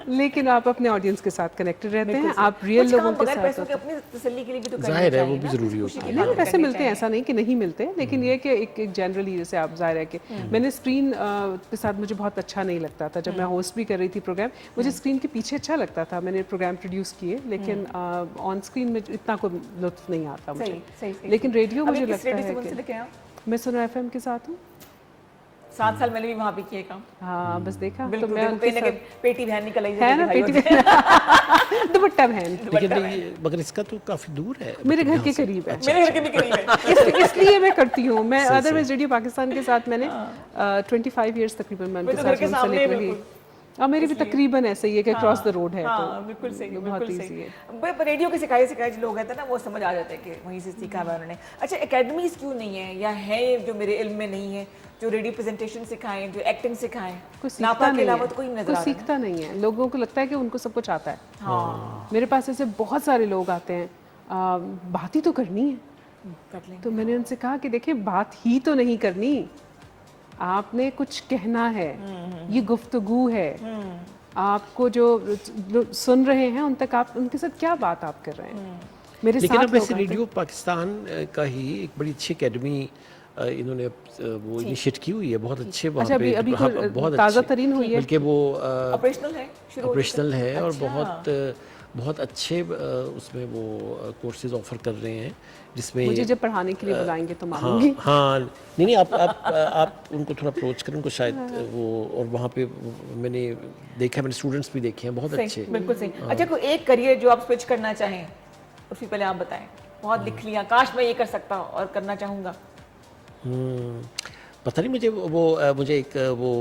लेकिन आप अपने ऑडियंस के साथ कनेक्टेड रहते हैं, आप रियल लोगों के साथ पैसों के अपनी तसल्ली के लिए भी तो करना जाहिर है वो चाहिए भी ना। ज़रूरी होता है। नहीं, पैसे मिलते हैं, ऐसा नहीं कि नहीं मिलते, लेकिन ये कि एक जनरली जैसे आप जाहिर है कि मैंने स्क्रीन के साथ मुझे बहुत अच्छा नहीं लगता था। जब मैं होस्ट भी कर रही थी प्रोग्राम, मुझे स्क्रीन के पीछे अच्छा लगता था, मैंने प्रोग्राम प्रोड्यूस किए, लेकिन ऑन स्क्रीन में इतना कोई लुत्फ नहीं आता मुझे। सही। लेकिन रेडियो मुझे लगता है कि कि मैं सुनो एफएम के साथ हूँ। 7 साल मैंने भी वहाँ पे किए काम। हाँ बस देखा तो बिल्कुल, मैं देखो, उनके कहीं ना साथ कहीं पेटी बहन निकल आई है ना, भाई पेटी होते हैं। दुपट्टा बहन लेकिन ये मगर इसका तो काफ़ी दूर है मेरे घर के करीब है, मेरे घर के भी करीब है। इसलिए मैं करती हूँ। मैं अदरवाइज रेडियो पाकिस्तान के साथ मैंने 25 इयर्स तकरीबन मैं उनके तो घर साथ के सामने मुंसलिक रही। बिल्कुल। और मेरी भी तकरीबन ऐसे ही है कि क्रॉस द रोड है, हाँ, तो बिल्कुल सही, बहुत बिल्कुल ईजी है। सही। रेडियो के सिखाए जो लोग रहते हैं ना, वो समझ आ जाते हैं कि वहीं से सीखा है उन्होंने। अच्छा, एकेडमीज क्यों नहीं है या है जो मेरे इल्म में नहीं है, जो रेडियो प्रेजेंटेशन सिखाएं, जो एक्टिंग सिखाएं? कोई सीखता नापा के नहीं अलावा है, तो कोई नजर कोई आ रहा है। सीखता नहीं है। लोगों को लगता है कि उनको सब कुछ आता है। हाँ, मेरे पास ऐसे बहुत सारे लोग आते हैं, बात ही तो करनी है। कर लेंगे। तो मैंने उनसे कहा कि देखिए बात ही तो नहीं करनी, आपने कुछ कहना है, ये गुफ्तगू है। आपको जो सुन रहे हैं उन तक आप उनके साथ क्या बात आप कर रहे हैं। मेरे लेकिन साथ अब वैसे लोग आते हैं। रेडियो पाकिस्तान का ही एक बड़ी अच्छी एकेडमी इन्होंने वो इनिशिएट की हुई है, बहुत अच्छे वहाँ अच्छा, पे अभी हाँ, कोई बहुत ताज़ा अच्छे, तरीन हुई है? बल्कि वो ऑपरेशनल है, शुरू हो ऑपरेशनल चुका है और अच्छा। बहुत अच्छे उसमें वो कोर्सेज ऑफर कर रहे हैं जिसमें मुझे जब पढ़ाने के लिए बुलाएंगे तो मानूंगी। हाँ नहीं आप उनको थोड़ा अप्रोच करें, उनको शायद वो, और वहाँ पे मैंने देखा, मैंने स्टूडेंट्स भी देखे हैं बहुत सही, अच्छे। बिल्कुल सही। अच्छा, कोई एक करियर जो आप स्विच करना चाहें, उससे पहले आप बताएं। बहुत लिख लिया, काश मैं ये कर सकता और करना चाहूँगा। पता नहीं मुझे एक वो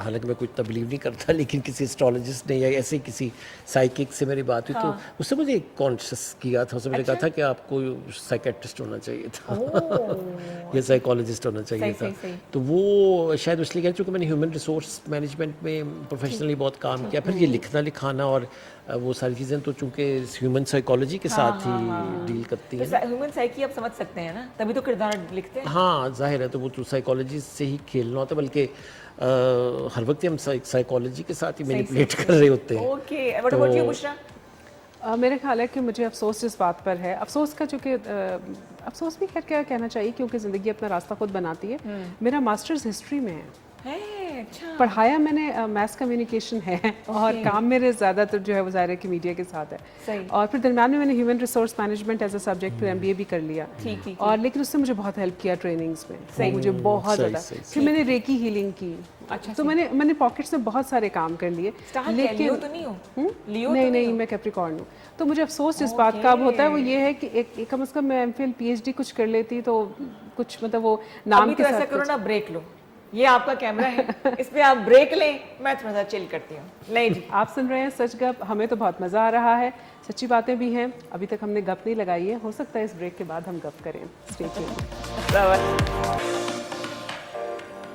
हालांकि मैं कोई इतना बिलीव नहीं करता, लेकिन किसी एस्ट्रोलॉजिस्ट ने या ऐसे किसी साइकिक से मेरी बात हुई तो उससे मुझे एक कॉन्शियस किया था, उसने मैंने कहा था कि आपको साइकेट्रिस्ट होना चाहिए था या साइकोलॉजिस्ट होना चाहिए था। सही। तो वो शायद इसलिए कहा क्योंकि मैंने ह्यूमन रिसोर्स मैनेजमेंट में प्रोफेशनली बहुत काम किया, फिर ये लिखना लिखाना और वो सारी चीज़ें तो चूंकि ह्यूमन साइकोलॉजी के साथ ही डील करती हैं। ह्यूमन साइकी आप समझ सकते हैं ना, तभी तो किरदार लिखते हैं। हाँ जाहिर है, तो वो तो साइकोलॉजी से ही खेलना होता है, बल्कि हर वक्त ही हम साइकोलॉजी के साथ ही मैनिपुलेट कर रहे होते हैं। Okay, what about you Bushra? मेरे ख्याल है कि मुझे अफसोस इस बात पर है, अफसोस का चूँकि अफसोस भी खैर क्या कहना चाहिए, क्योंकि ज़िंदगी अपना रास्ता खुद बनाती है। मेरा मास्टर्स हिस्ट्री में है। अच्छा। पढ़ाया मैंने मैथ्स कम्युनिकेशन है और काम मेरे ज़्यादातर जो है वो ज़ाहिर है कि मीडिया के साथ है। सही। और फिर दरम्यान में मैंने human resource management as a subject फिर MBA भी कर लिया। ठीक। और लेकिन उससे मुझे बहुत हेल्प किया ट्रेनिंग्स में, सही मुझे बहुत सही, ज़्यादा। सही, फिर मैंने रेकी हीलिंग की। अच्छा, तो मैंने पॉकेट्स में बहुत सारे काम कर लिए, लियो तो नहीं हो? लियो तो नहीं मैं कैप्रिकॉर्न हूँ। तो मुझे अफसोस इस बात का अब होता है, वो ये है कि एक कम से कम मैं MPhil PhD कुछ कर लेती तो कुछ मतलब वो नाम अभी के तो ऐसा साथ करो कुछ- ना, ब्रेक लो। ये आपका कैमरा है, इस पे आप ब्रेक लें, मैं थोड़ा सा चिल करती हूँ। नहीं जी, आप सुन रहे हैं सच गप, हमें तो बहुत मज़ा आ रहा है, सच्ची बातें भी हैं। अभी तक हमने गप नहीं लगाई है, हो सकता है इस ब्रेक के बाद हम गप करें। Stay tuned.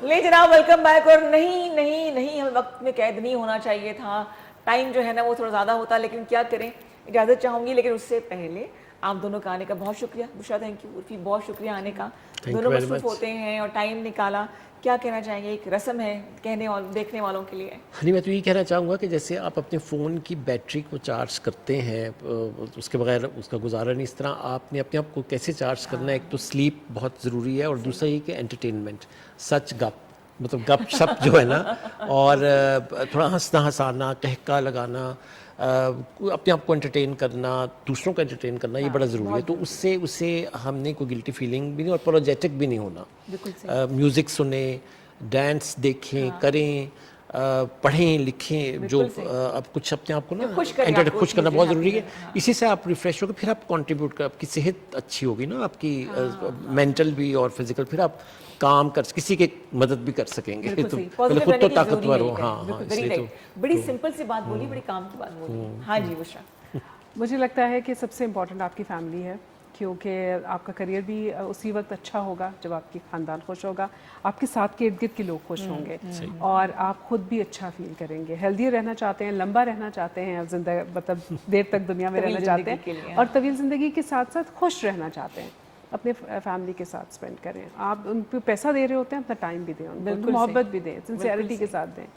ले जनाब, वेलकम बैक। और नहीं, हमें वक्त में कैद नहीं होना चाहिए था। टाइम जो है ना वो थोड़ा ज़्यादा होता, लेकिन क्या करें, इजाज़त चाहूँगी। लेकिन उससे पहले आप दोनों का आने का बहुत शुक्रिया। बुशरा थैंक यू, उर्फी बहुत शुक्रिया आने का। दोनों मसरूफ होते हैं और टाइम निकाला। क्या कहना चाहेंगे? एक रस्म है कहने और देखने वालों के लिए। नहीं, मैं तो यही कहना चाहूँगा कि जैसे आप अपने फ़ोन की बैटरी को चार्ज करते हैं, उसके बगैर उसका गुजारा नहीं, इस तरह आपने अपने आप को कैसे चार्ज करना है। एक तो स्लीप बहुत ज़रूरी है और दूसरा ये कि एंटरटेनमेंट, सच गप, मतलब गप शप जो है ना, और थोड़ा हंसना हंसाना, कहका लगाना, अपने आप को एंटरटेन करना, दूसरों को एंटरटेन करना, ये बड़ा ज़रूरी है। तो उससे हमने कोई गिल्टी फीलिंग भी नहीं और अपोलोजेटिक भी नहीं होना। म्यूज़िक सुने, डांस देखें, करें, पढ़ें, लिखें, जो अब कुछ अपने आप को ना खुश करना बहुत ज़रूरी है। इसी से आप रिफ़्रेश होकर फिर आप कंट्रीब्यूट कर, आपकी सेहत अच्छी होगी ना, आपकी मेंटल भी और फिजिकल, फिर आप काम कर, किसी की मदद भी कर सकेंगे। तो पहले खुद तो ताकतवर हो। हाँ, इसलिए तो बड़ी सिंपल सी बात बोली, बड़ी काम की बात बोली। हाँ जी बुशरा। मुझे लगता है कि सबसे इम्पोर्टेंट आपकी फैमिली है, क्योंकि आपका करियर भी उसी वक्त अच्छा होगा जब आपकी ख़ानदान खुश होगा, आपके साथ के इर्द गिर्द के लोग खुश होंगे और आप खुद भी अच्छा फील करेंगे। हेल्दी रहना चाहते हैं, लंबा रहना चाहते हैं, मतलब देर तक दुनिया में रहना चाहते हैं और तवील ज़िंदगी के साथ साथ खुश रहना चाहते हैं, अपने फैमिली के साथ स्पेंड करें। आप उनको पैसा दे रहे होते हैं, अपना टाइम भी दें, उनको बिल्कुल मोहब्बत सही। भी दें, सिंसियरिटी के साथ दें।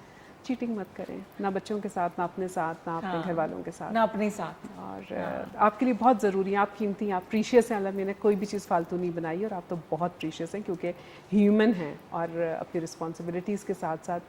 चीटिंग मत करें, ना बच्चों के साथ, ना अपने साथ, ना अपने घर वालों के साथ। ना अपने साथ। और आपके लिए बहुत ज़रूरी है, आप कीमती हैं, आप प्रीशियस हैं। अल्लाह ने कोई भी चीज़ फालतू नहीं बनाई और आप तो बहुत प्रीशियस हैं, क्योंकि ह्यूमन हैं और अपनी रिस्पॉन्सिबिलिटीज़ के साथ साथ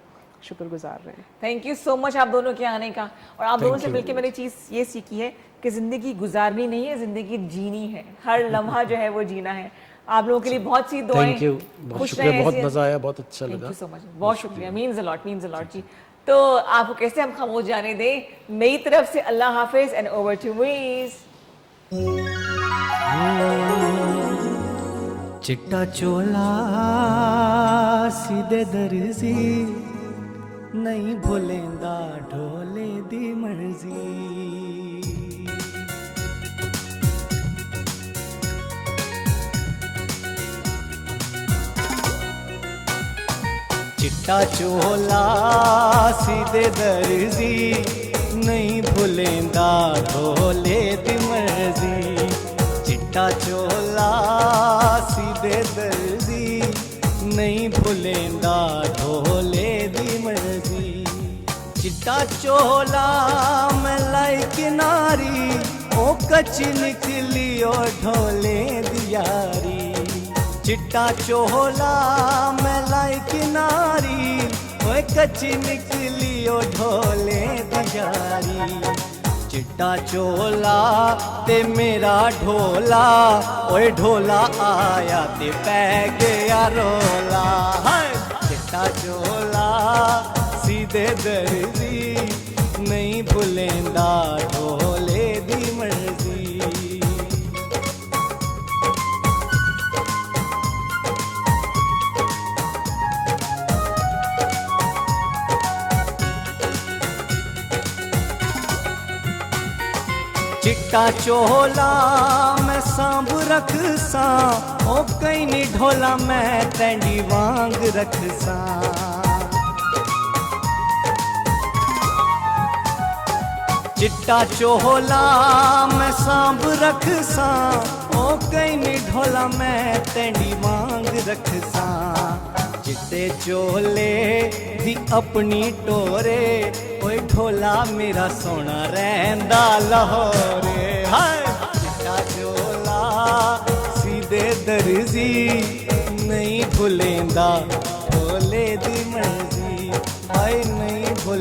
शुक्रगुजार रहे हैं। थैंक यू सो मच आप दोनों के आने का। और आप दोनों से मिलकर मैंने चीज़ ये सीखी है कि ज़िंदगी गुजारनी नहीं है, ज़िंदगी जीनी है। हर लम्हा जो है वो जीना है। आप लोगों के लिए बहुत सी दुआएं। थैंक यू, बहुत शुक्रिया, बहुत मजा आया, बहुत अच्छा लगा। थैंक यू सो मच, बहुत शुक्रिया, मीन्स अ लॉट जी। तो आपको कैसे हम खामोश जाने दें। मेरी तरफ से अल्लाह हाफिज एंड ओवर टू मुईज़। चिट्टा चोला सीधे दर्जी नहीं भुलेंदा ढोले दी मर्जी। चिट्टा चोला सीधे दर्जी नहीं भुलेंदा ढोले दी मर्जी। चिट्टा चोला सीधे दर्जी नहीं भुलेंदा ढोले दी मर्जी। चिट्टा चोला मैं लाई किनारी ओ कच्ची निकली ओ ढोले दी यारी। चिट्टा चोला मैं लाई किनारी ओए कच्ची निकली ओ ढोले दी यारी। चिट्टा चोला ते मेरा ढोला ओए ढोला आया ते पै गया रोला। हाय चिट्टा चोला सीधे दर्जी नहीं भुलेंदा ढोले दी मर्जी। चिट्टा चोला मैं सांभ रख सा ओ कई नी ढोला मैं तैंडी वांग रख सा। चिट्टा चोला मैं सांभ रख सा ओ कई नी ढोला मैं तैंडी वांग रख सा। चिट्टे चोले दी अपनी टोरे ओए ढोला मेरा सोना रहंदा लाहौरे। हाय चिट्टा चोला सीधे दर्जी नहीं भुलेंदा ढोले दी मर्जी। हाय नहीं भुल